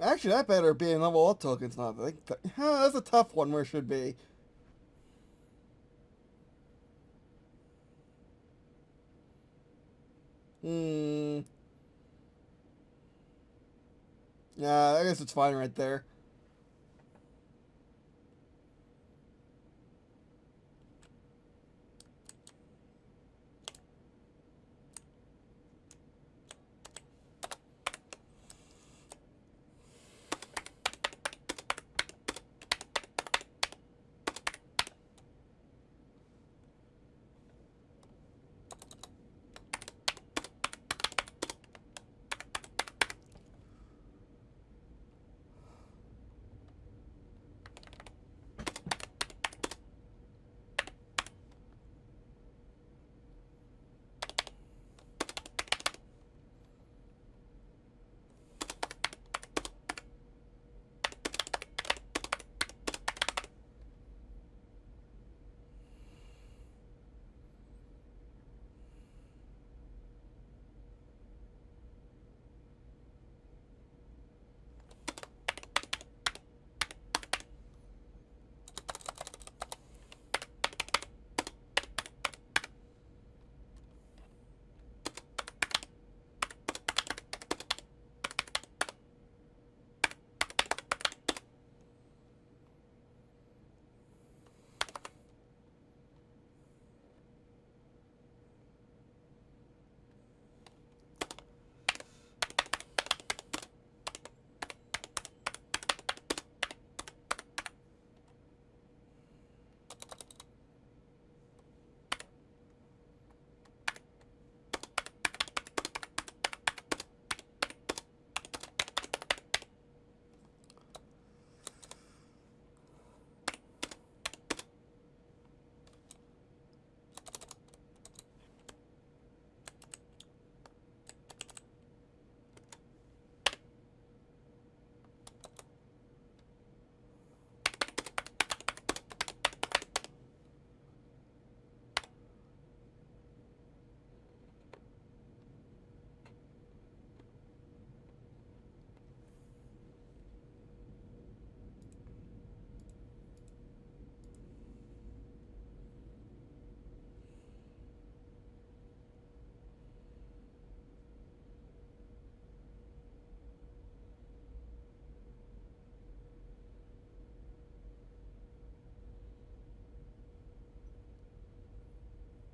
Actually, that better be in level up tokens, not that's a tough one where it should be. Hmm. Yeah, I guess it's fine right there.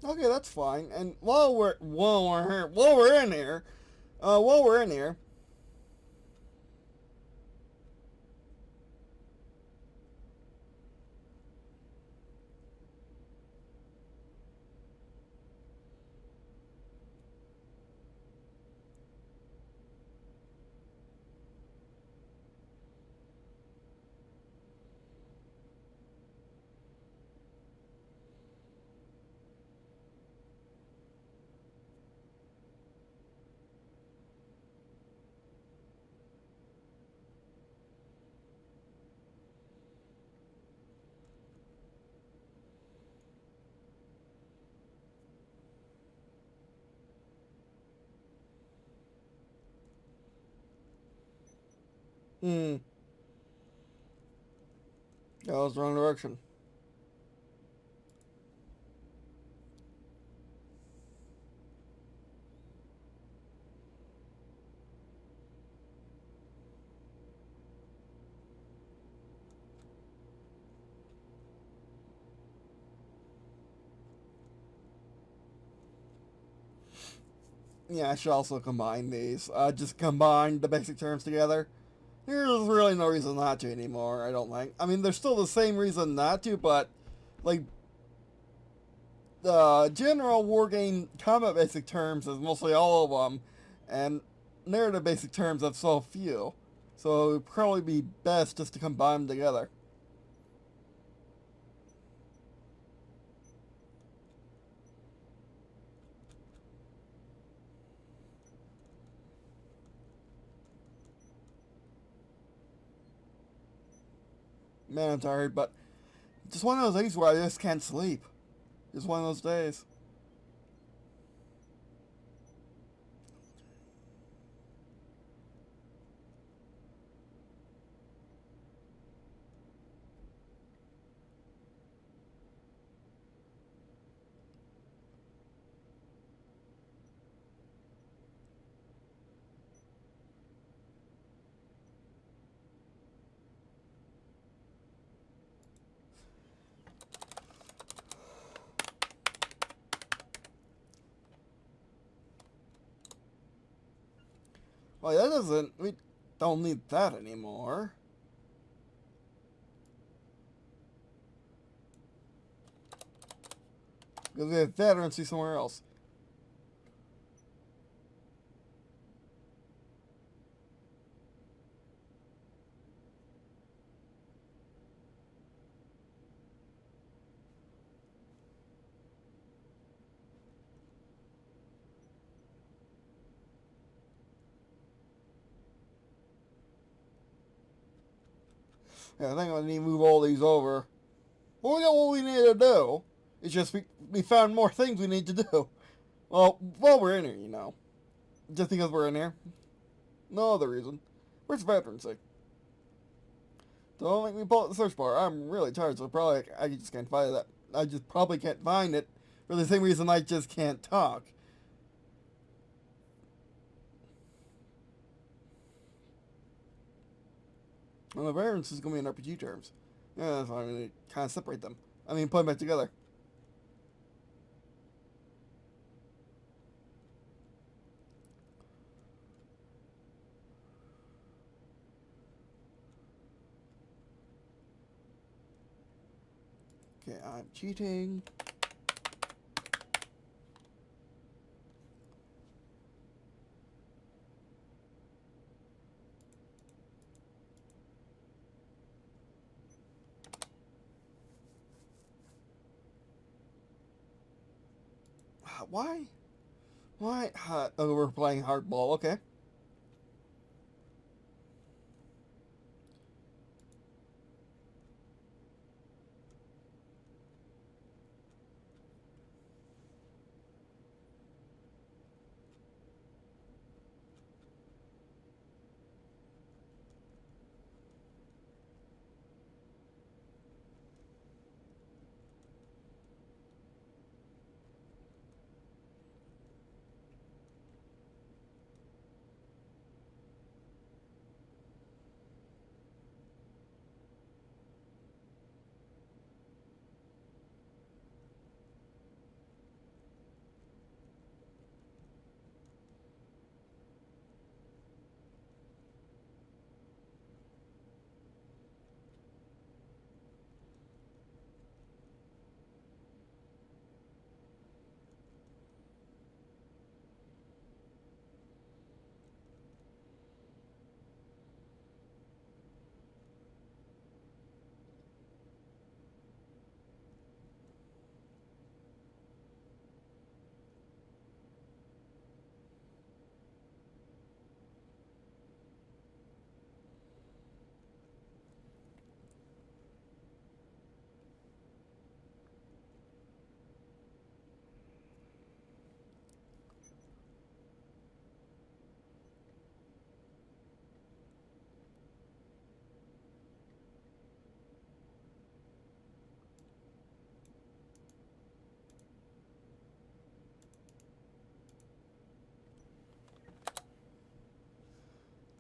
Okay, that's fine. And while we're in here, while we're in here, hmm, that was the wrong direction. Yeah, I should also combine these. Just combine the basic terms together. There's really no reason not to anymore, I don't think. I mean, there's still the same reason not to, but, like, the general wargame combat basic terms is mostly all of them, and narrative basic terms have so few. So it would probably be best just to combine them together. Man, I'm tired, but just one of those days where I just can't sleep. Just one of those days. Well, that doesn't. We don't need that anymore. Because we have veterancy somewhere else. Yeah, I think I need to move all these over. Well, we know what we need to do. It's just we found more things we need to do. Well, while we're in here, you know. Just because we're in here. No other reason. Where's veterancy? Don't make me pull up the search bar. I'm really tired, so probably I just can't find that. I just probably can't find it for the same reason I just can't talk. Well, the variance is going to be in RPG terms. Yeah, that's why I'm going to kind of separate them. I mean, put them back together. Okay, I'm cheating. Why? Why? Oh, we're playing hardball. Okay.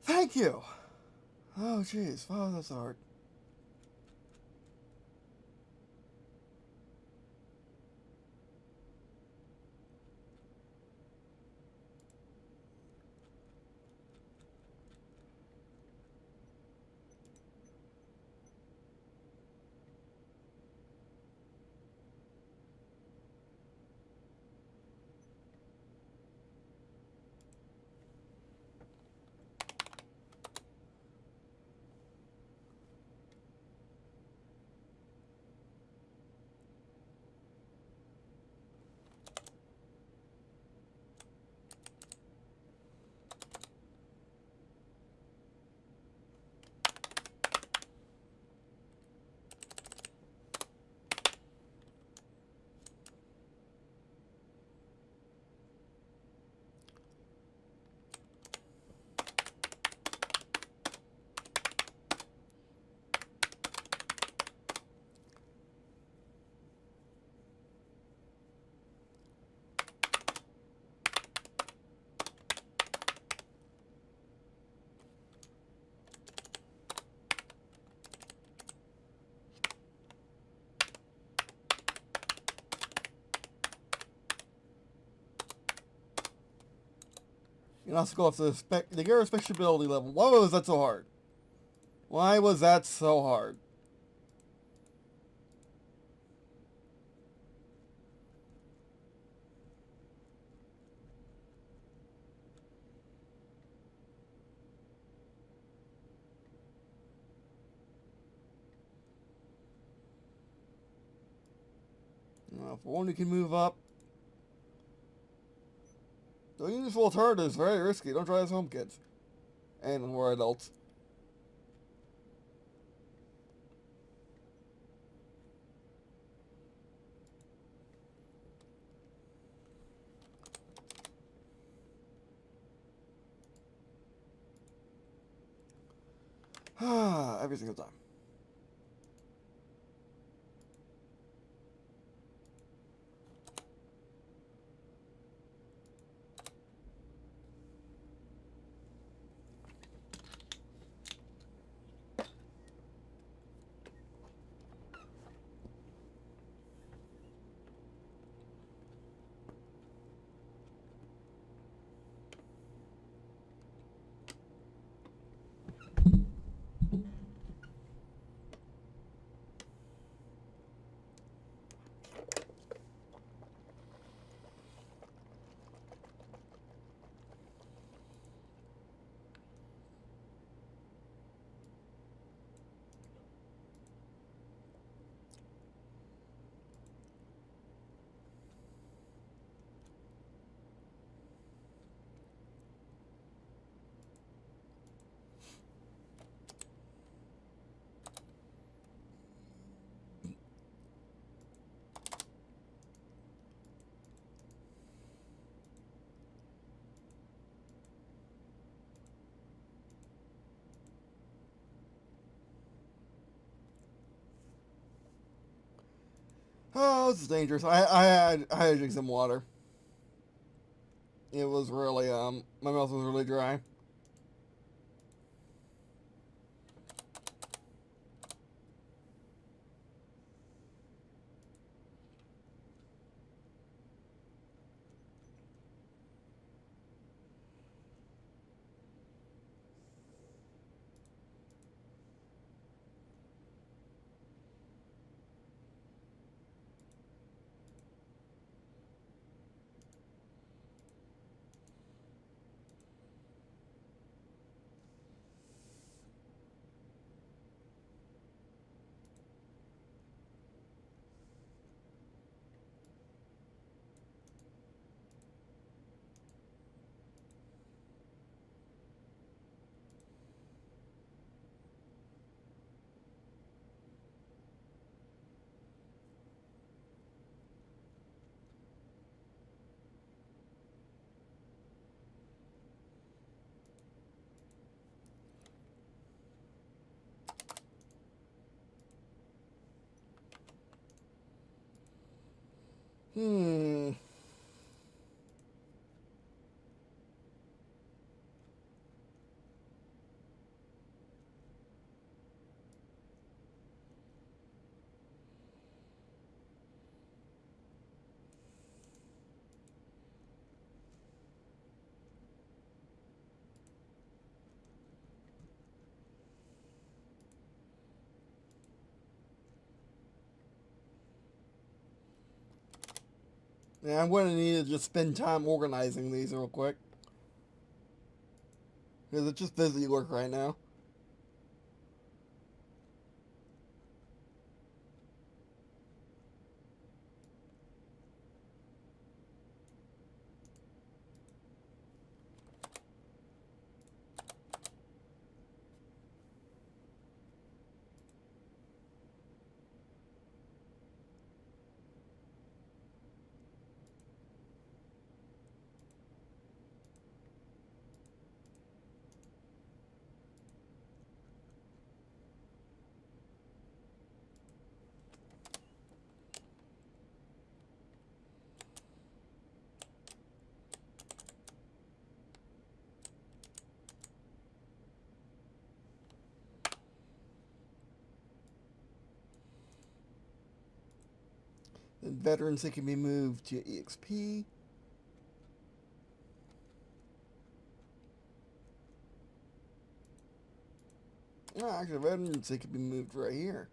Thank you. Oh, jeez. Wow, that's hard. You can also go up to the gear respectability level. Why was that so hard? Why was that so hard? For one, you can move up. Doing useful alternative is very risky. Don't try this home, kids. And we're adults. Every single time. Oh, this is dangerous. I had to drink some water. It was really my mouth was really dry. Hmm. Yeah, I'm going to need to just spend time organizing these real quick. Because it's just busy work right now. And veterans that can be moved to EXP. No, actually, veterans that can be moved right here.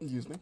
Excuse me.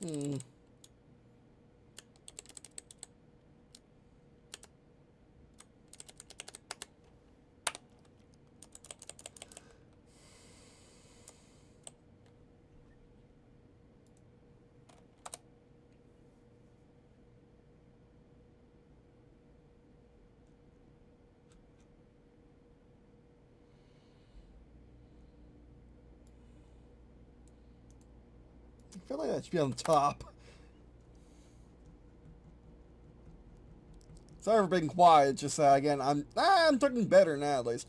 Hmm. I feel like that should be on top. Sorry for being quiet. Just again, I'm talking better now at least.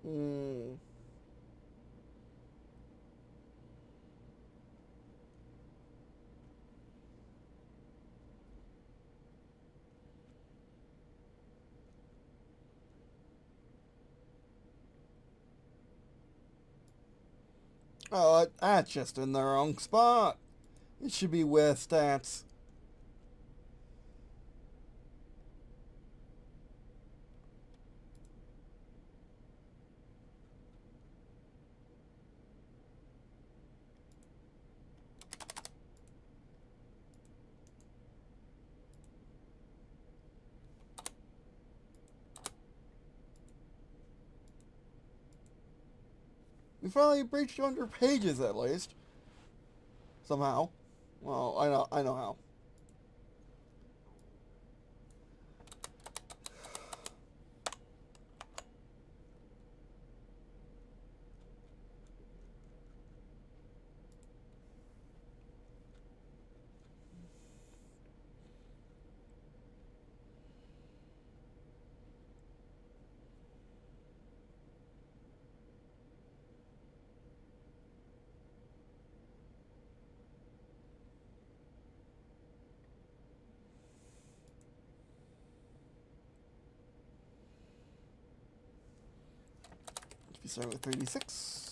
Hmm. Oh, that's just in the wrong spot. It should be with stats. We finally breached 200 pages at least. Somehow. Well, I know how. We start with 3d6.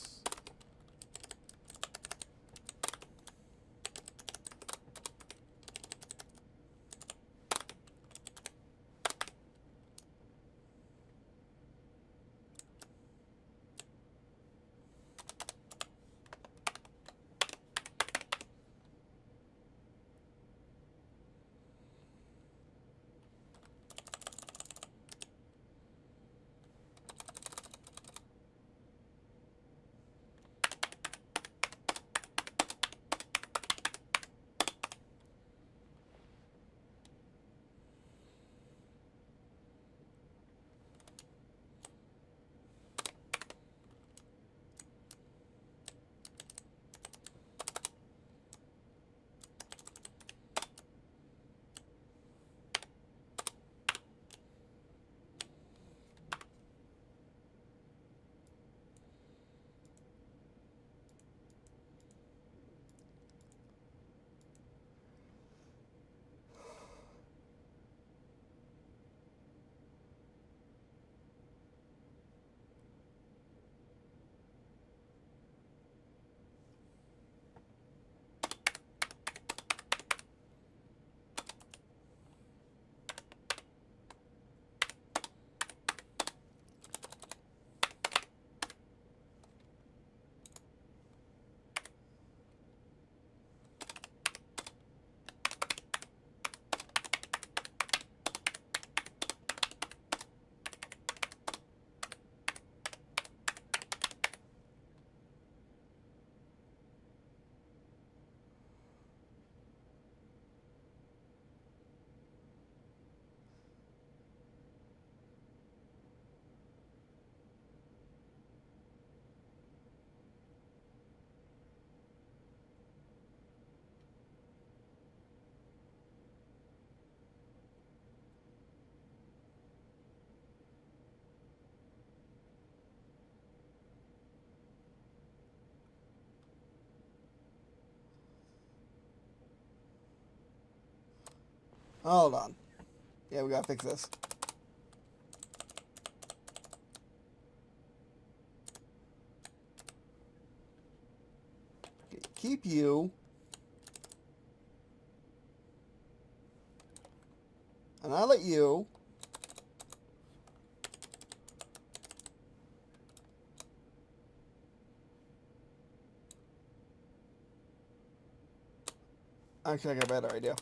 Hold on. Yeah, we gotta fix this. Okay, keep you. And I let you. Actually, I got a better idea.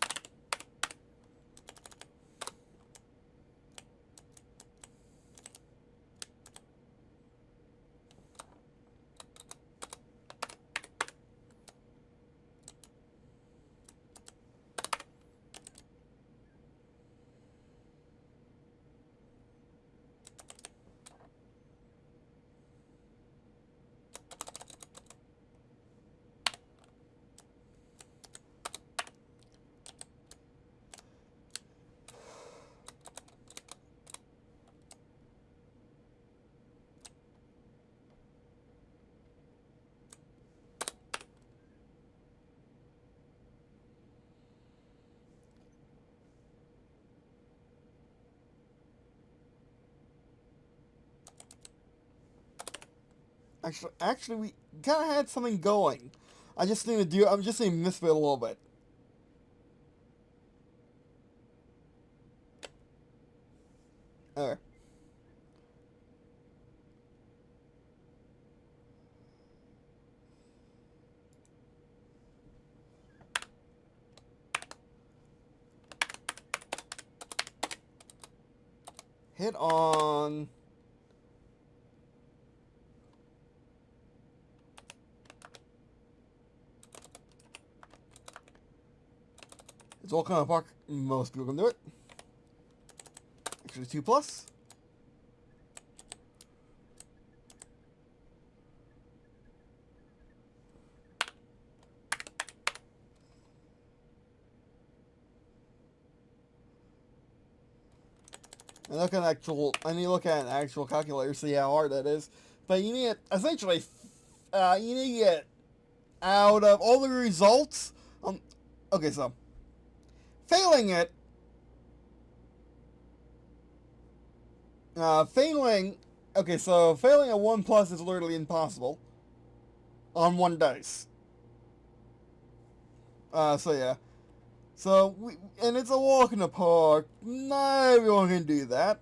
Actually, we kind of had something going. I just need to do. I'm just need to misfit a little bit. Okay. Hit on. It's all kind of park. Most people can do it. Actually, 2 plus. And look at actual. I need to look at an actual calculator, see how hard that is. But you need essentially. You need to get out of all the results. Okay, so failing it. Failing. Okay, so failing a 1 plus is literally impossible on 1 dice. So yeah. And it's a walk in the park. Not everyone can do that.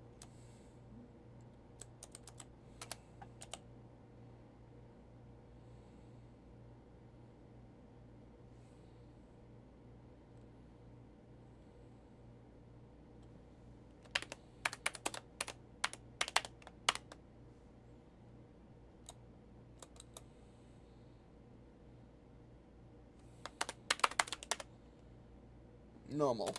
Normal.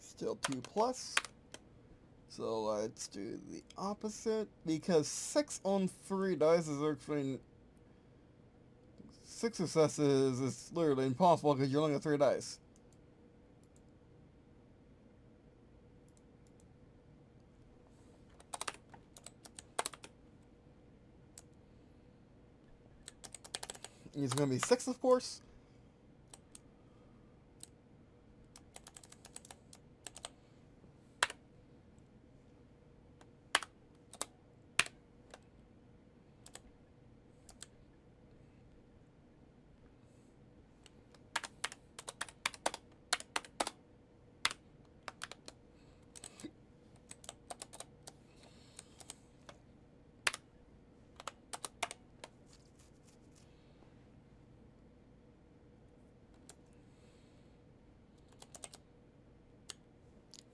Still 2 plus. So let's do the opposite. Because 6 on 3 dice is actually 6 successes is literally impossible because you're only at 3 dice. It's going to be 6, of course.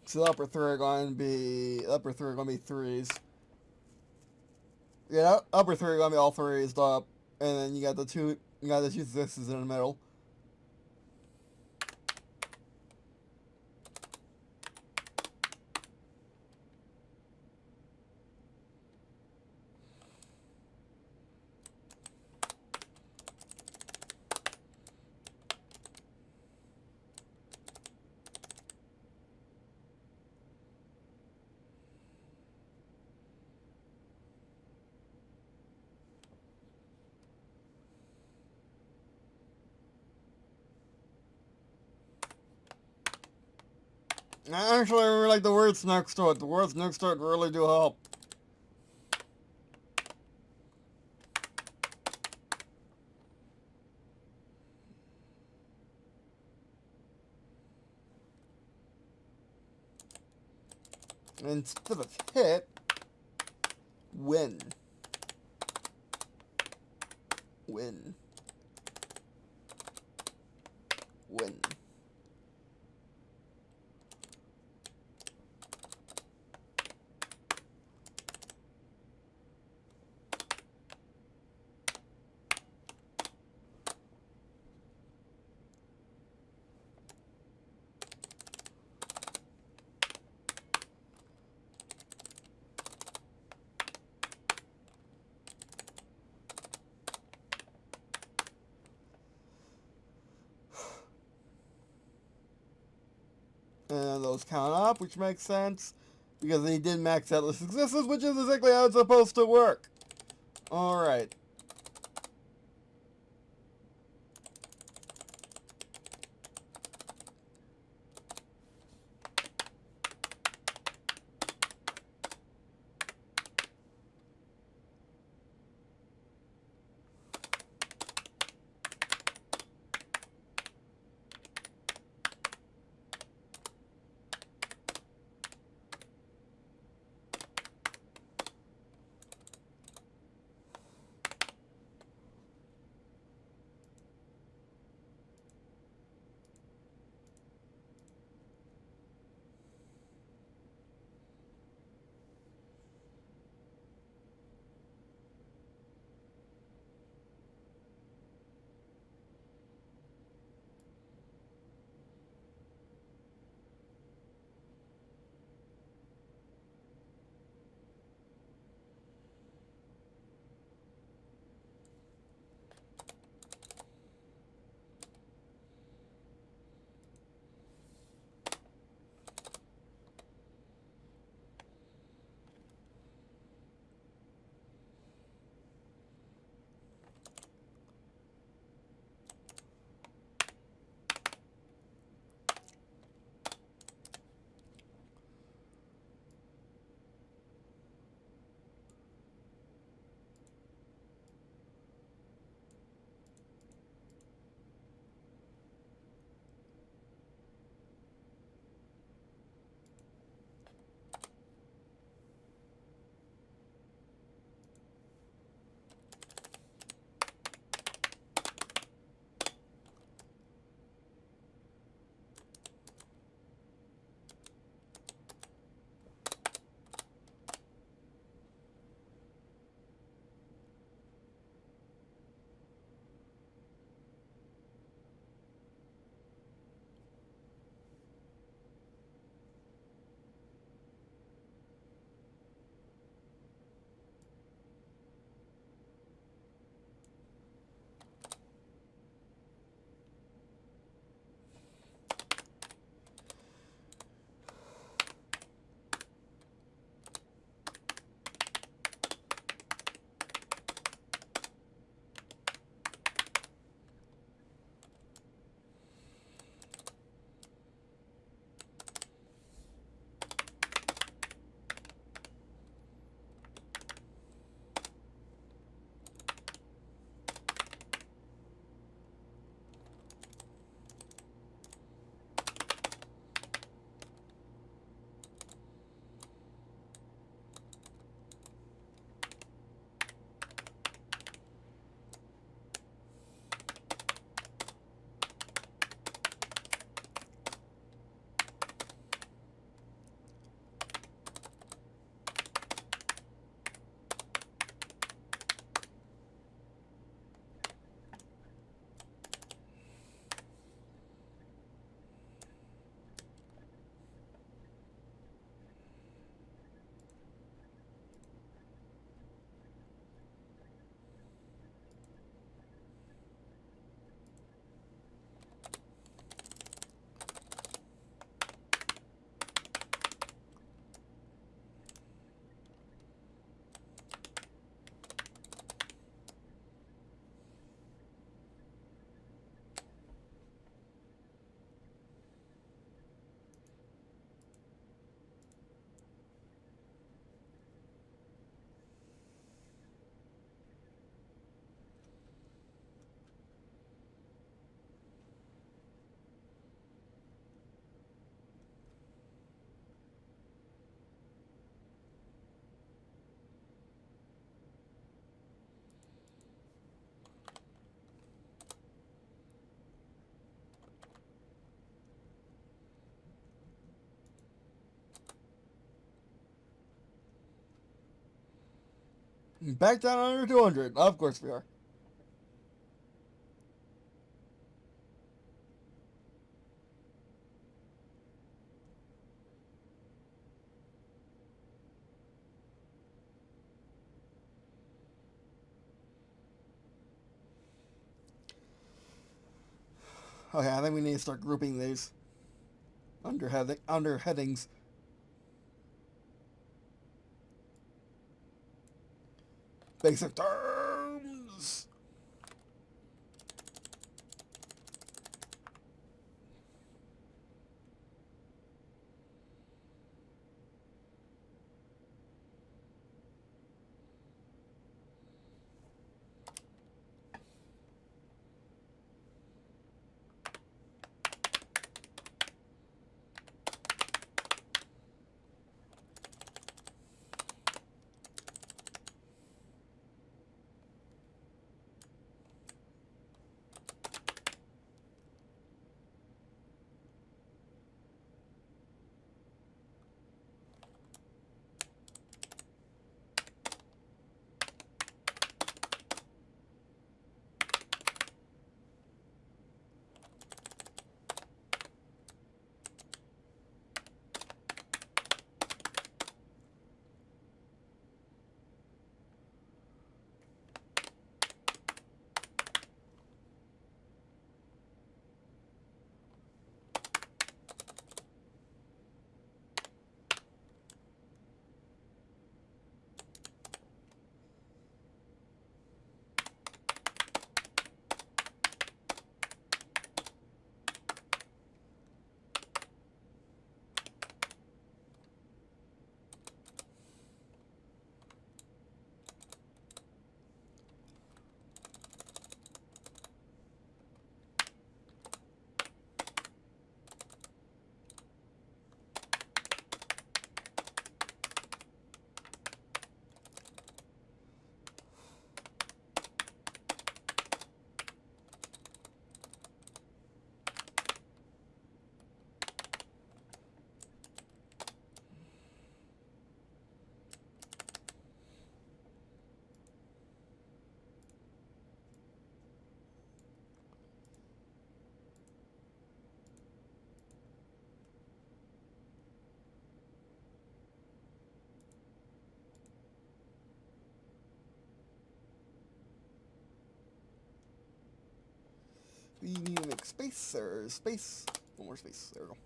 So the upper 3 are going to be 3s. Yeah, upper 3 are going to be all 3s up, and then you got the 2 6s in the middle. Actually, I really like the words next to it. The words next to it really do help. Instead of hit, Win. Win. Win. And those count up, which makes sense, because they did max out the successes, which is exactly how it's supposed to work. Alright. Back down under 200. Of course we are. Okay, I think we need to start grouping these under headings. Basic terms. We need to make space, or space. One more space. There we go.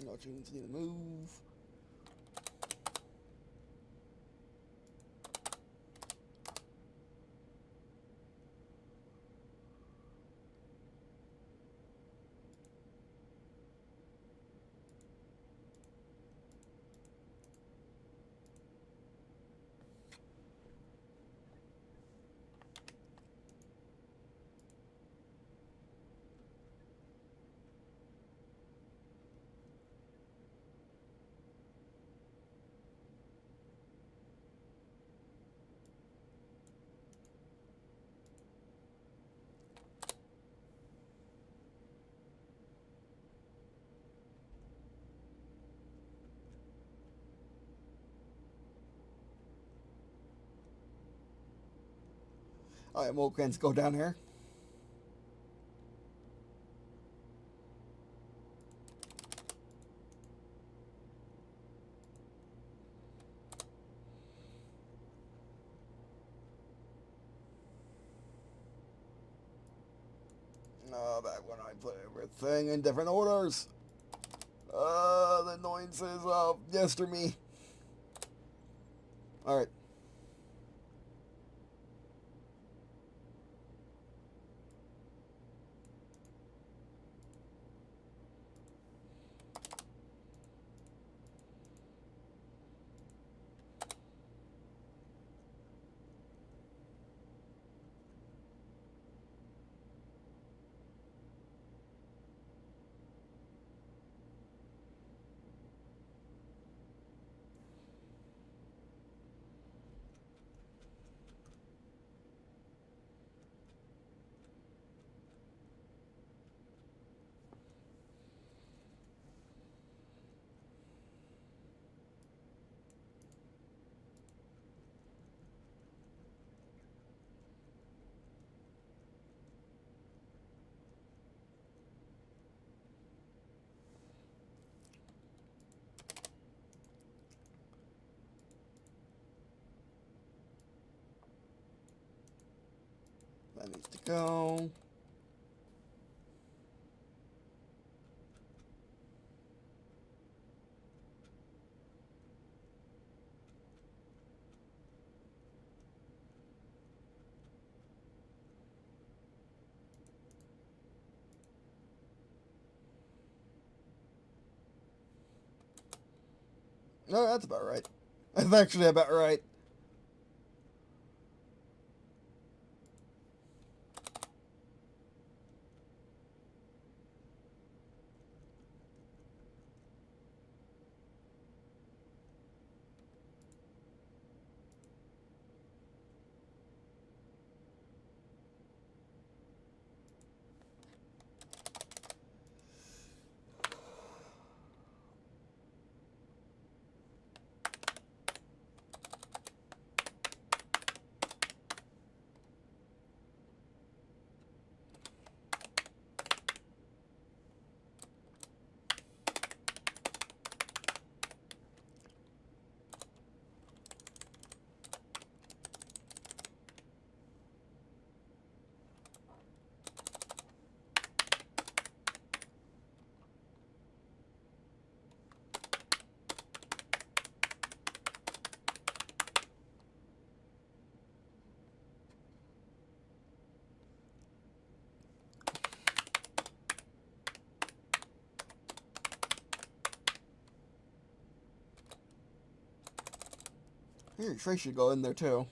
No, June's need to move. Alright, well, let's go down here. Back when I put everything in different orders. The annoyances of yesterday. Alright. That needs to go. No, that's about right. That's actually about right. Your trace should go in there too.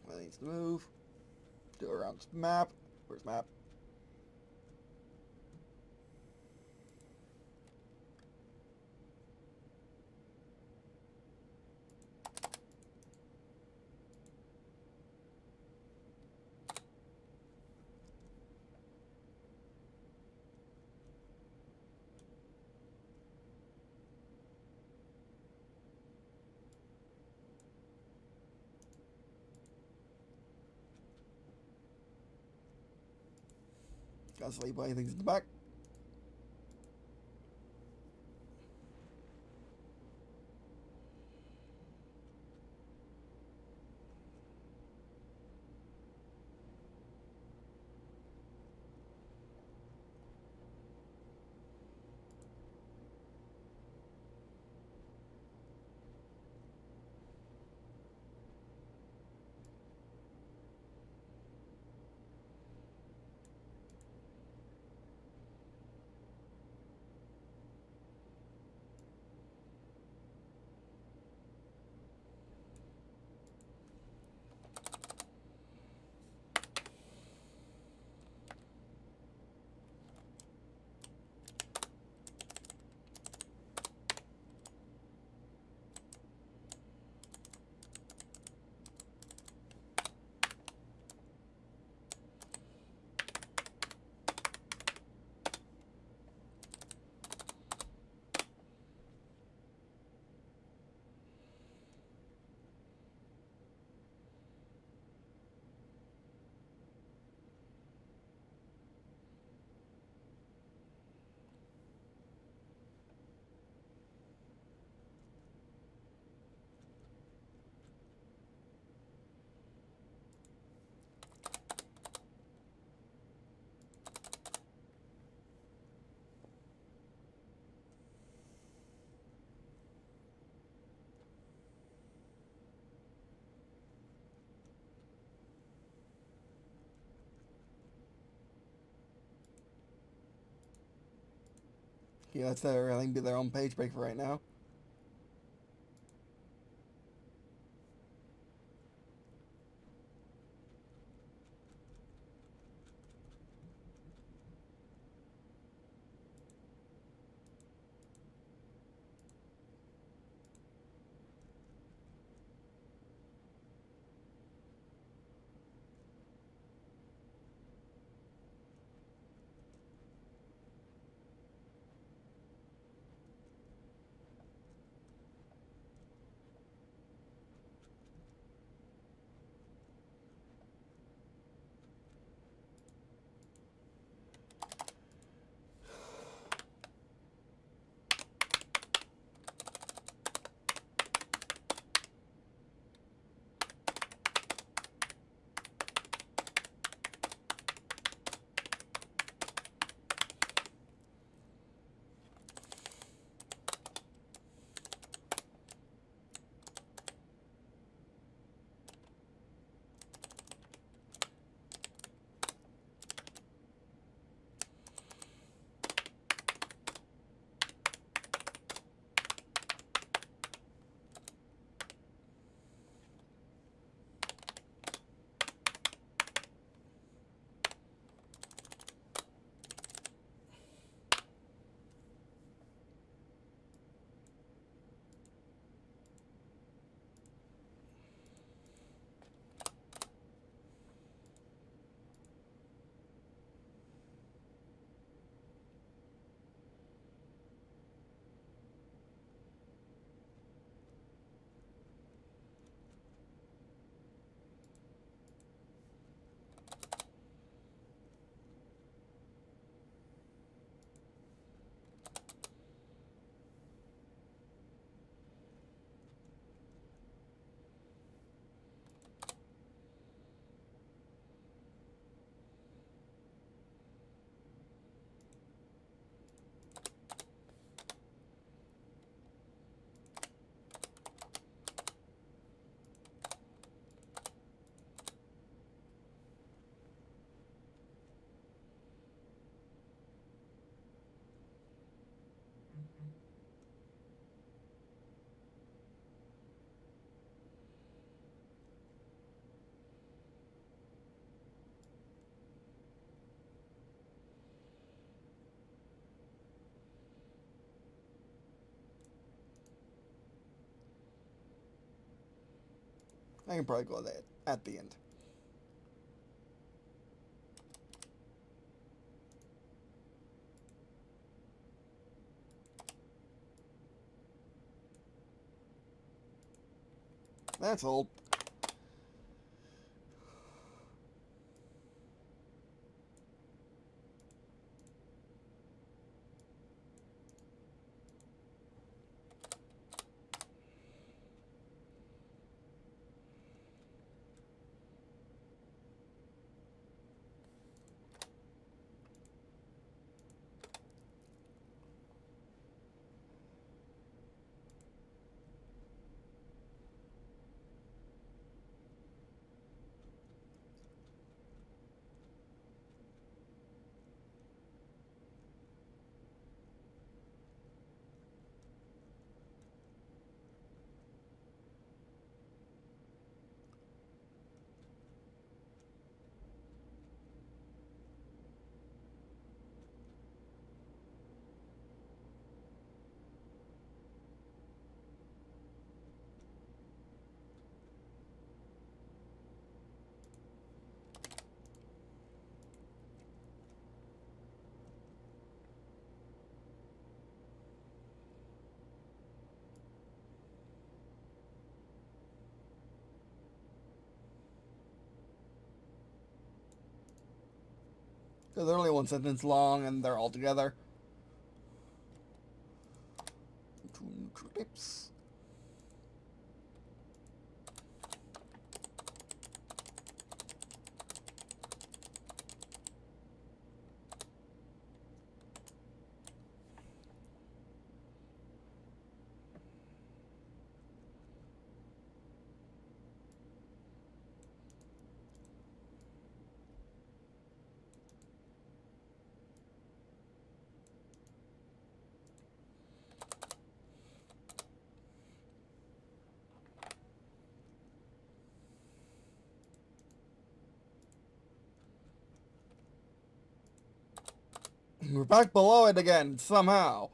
That needs to move. Do around map. Where's map? Got label anything's in the back. Yeah, that's their, I think, be their own page break for right now. I can probably go there at the end. That's old. Because they're only one sentence long and they're all together. 2 neutral tips. We're back below it again, somehow.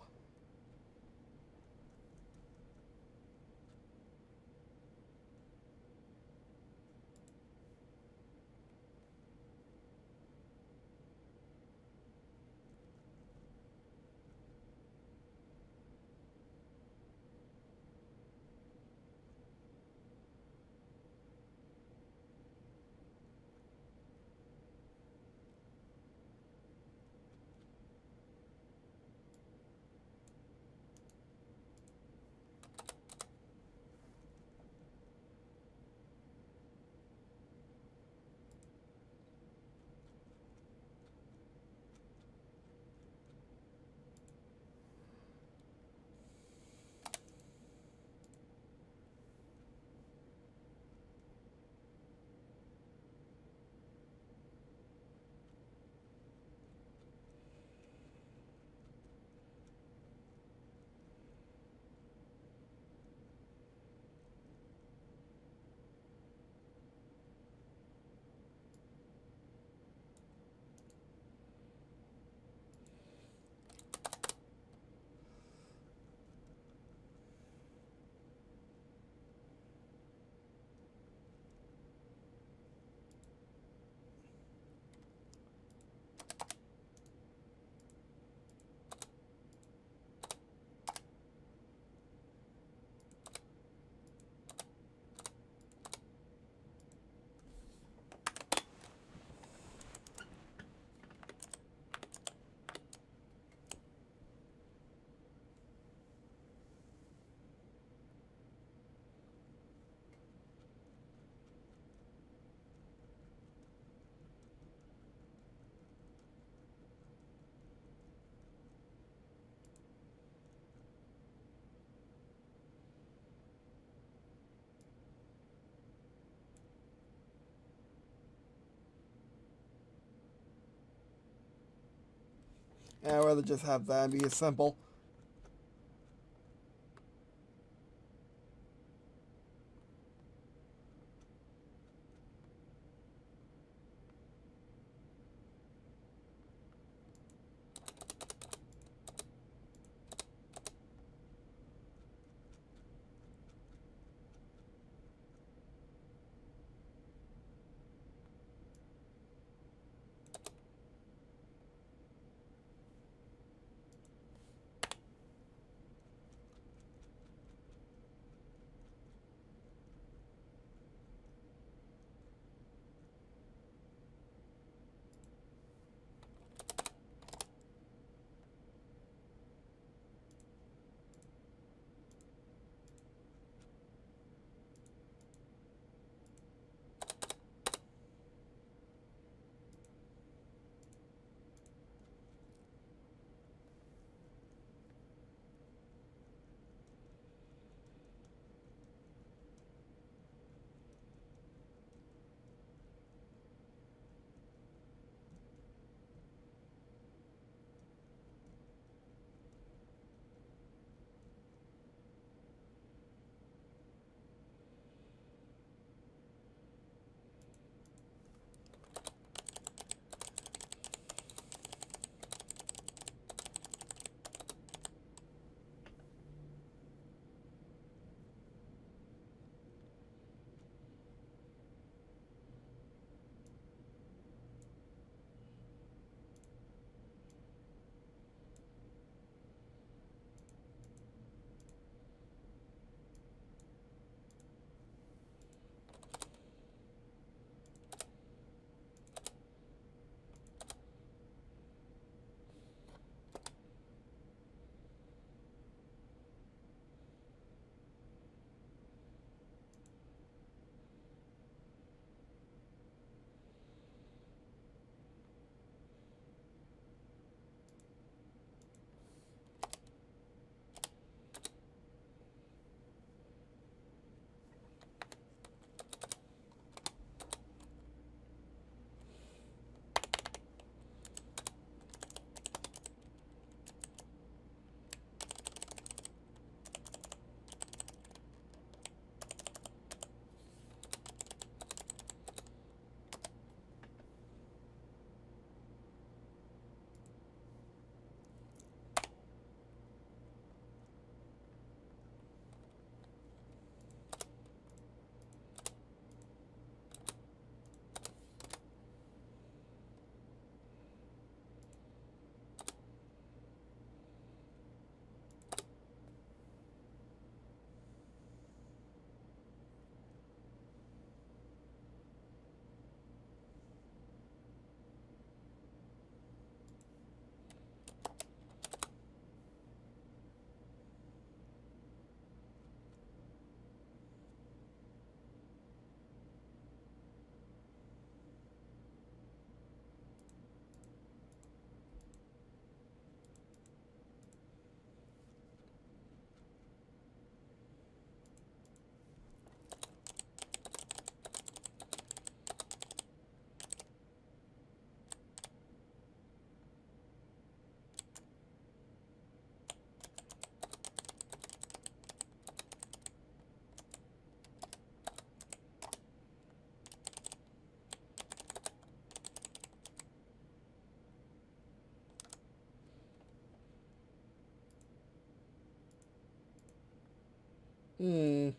Yeah, I'd rather just have that and be as simple. Hmm.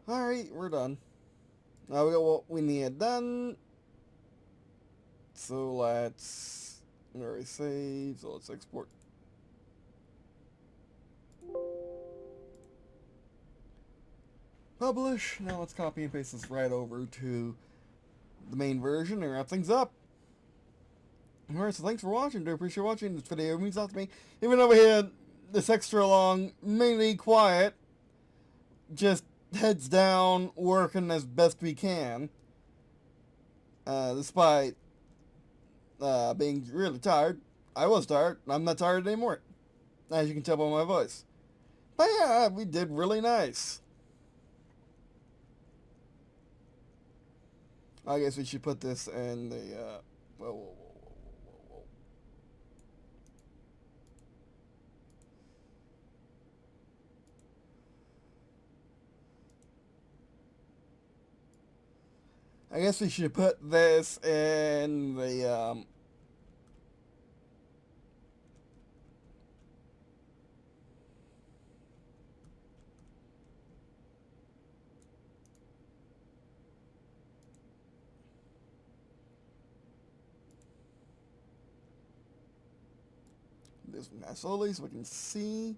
Alright, we're done. Now we got what we need done. So let's... Already saved, so let's export. Publish. Now let's copy and paste this right over to the main version and wrap things up. Alright, so thanks for watching. Do appreciate watching this video. It means a lot to me. Even over here, this extra long, mainly quiet, just heads down, working as best we can. Despite being really tired. I was tired. I'm not tired anymore, as you can tell by my voice. But yeah, we did really nice. I guess we should put this in the, whoa. I guess we should put this in the, this one slowly so we can see.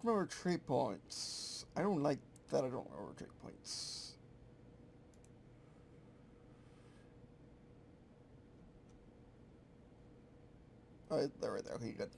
Remember trait points. I don't like that. I don't remember trait points. Oh, they're right there. Okay, good.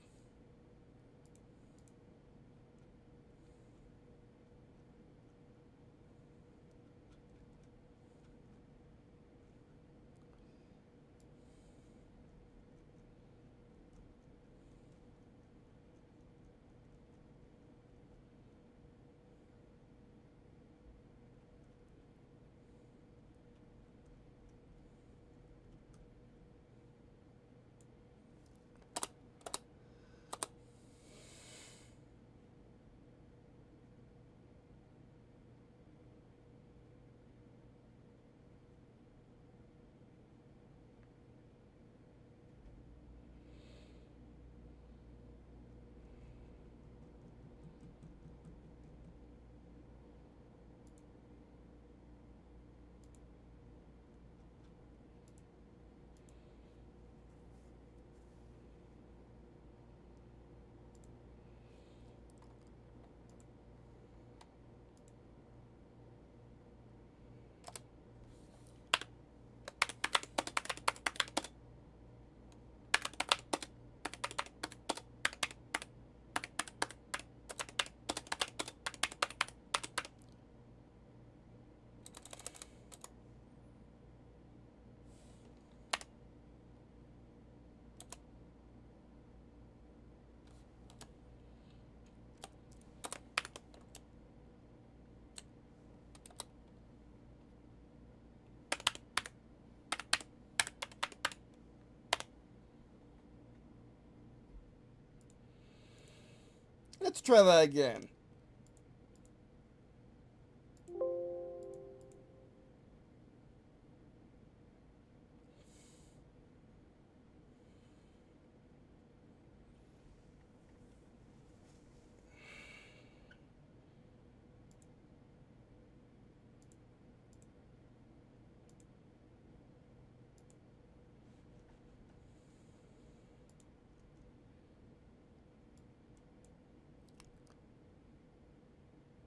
Let's try that again.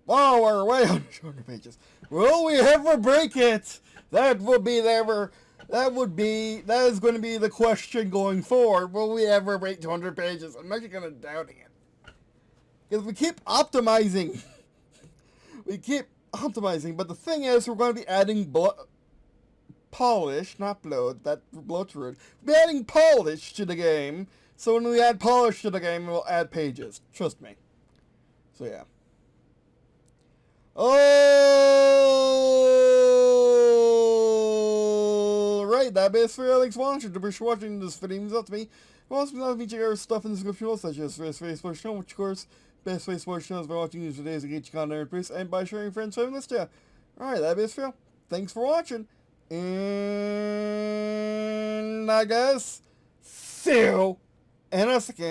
Wow, we're way under 200 pages. Will we ever break it? That is going to be the question going forward. Will we ever break 200 pages? I'm actually kind of doubting it. Because we keep optimizing. We keep optimizing, but the thing is, we're going to be adding polish, not bloat, that bloat's rude. We're adding polish to the game, so when we add polish to the game, we'll add pages. Trust me. So yeah. Alright, that is for Alex Watcher. To be watching this video means out to me. Also, not featuring our stuff in the description below, such as Face Sports Channel, which of course, best way Sports Channel is by watching these videos and get your content increase, and by sharing friends with this too. Alright, that is for you. Thanks for watching. And I guess, see you in a second.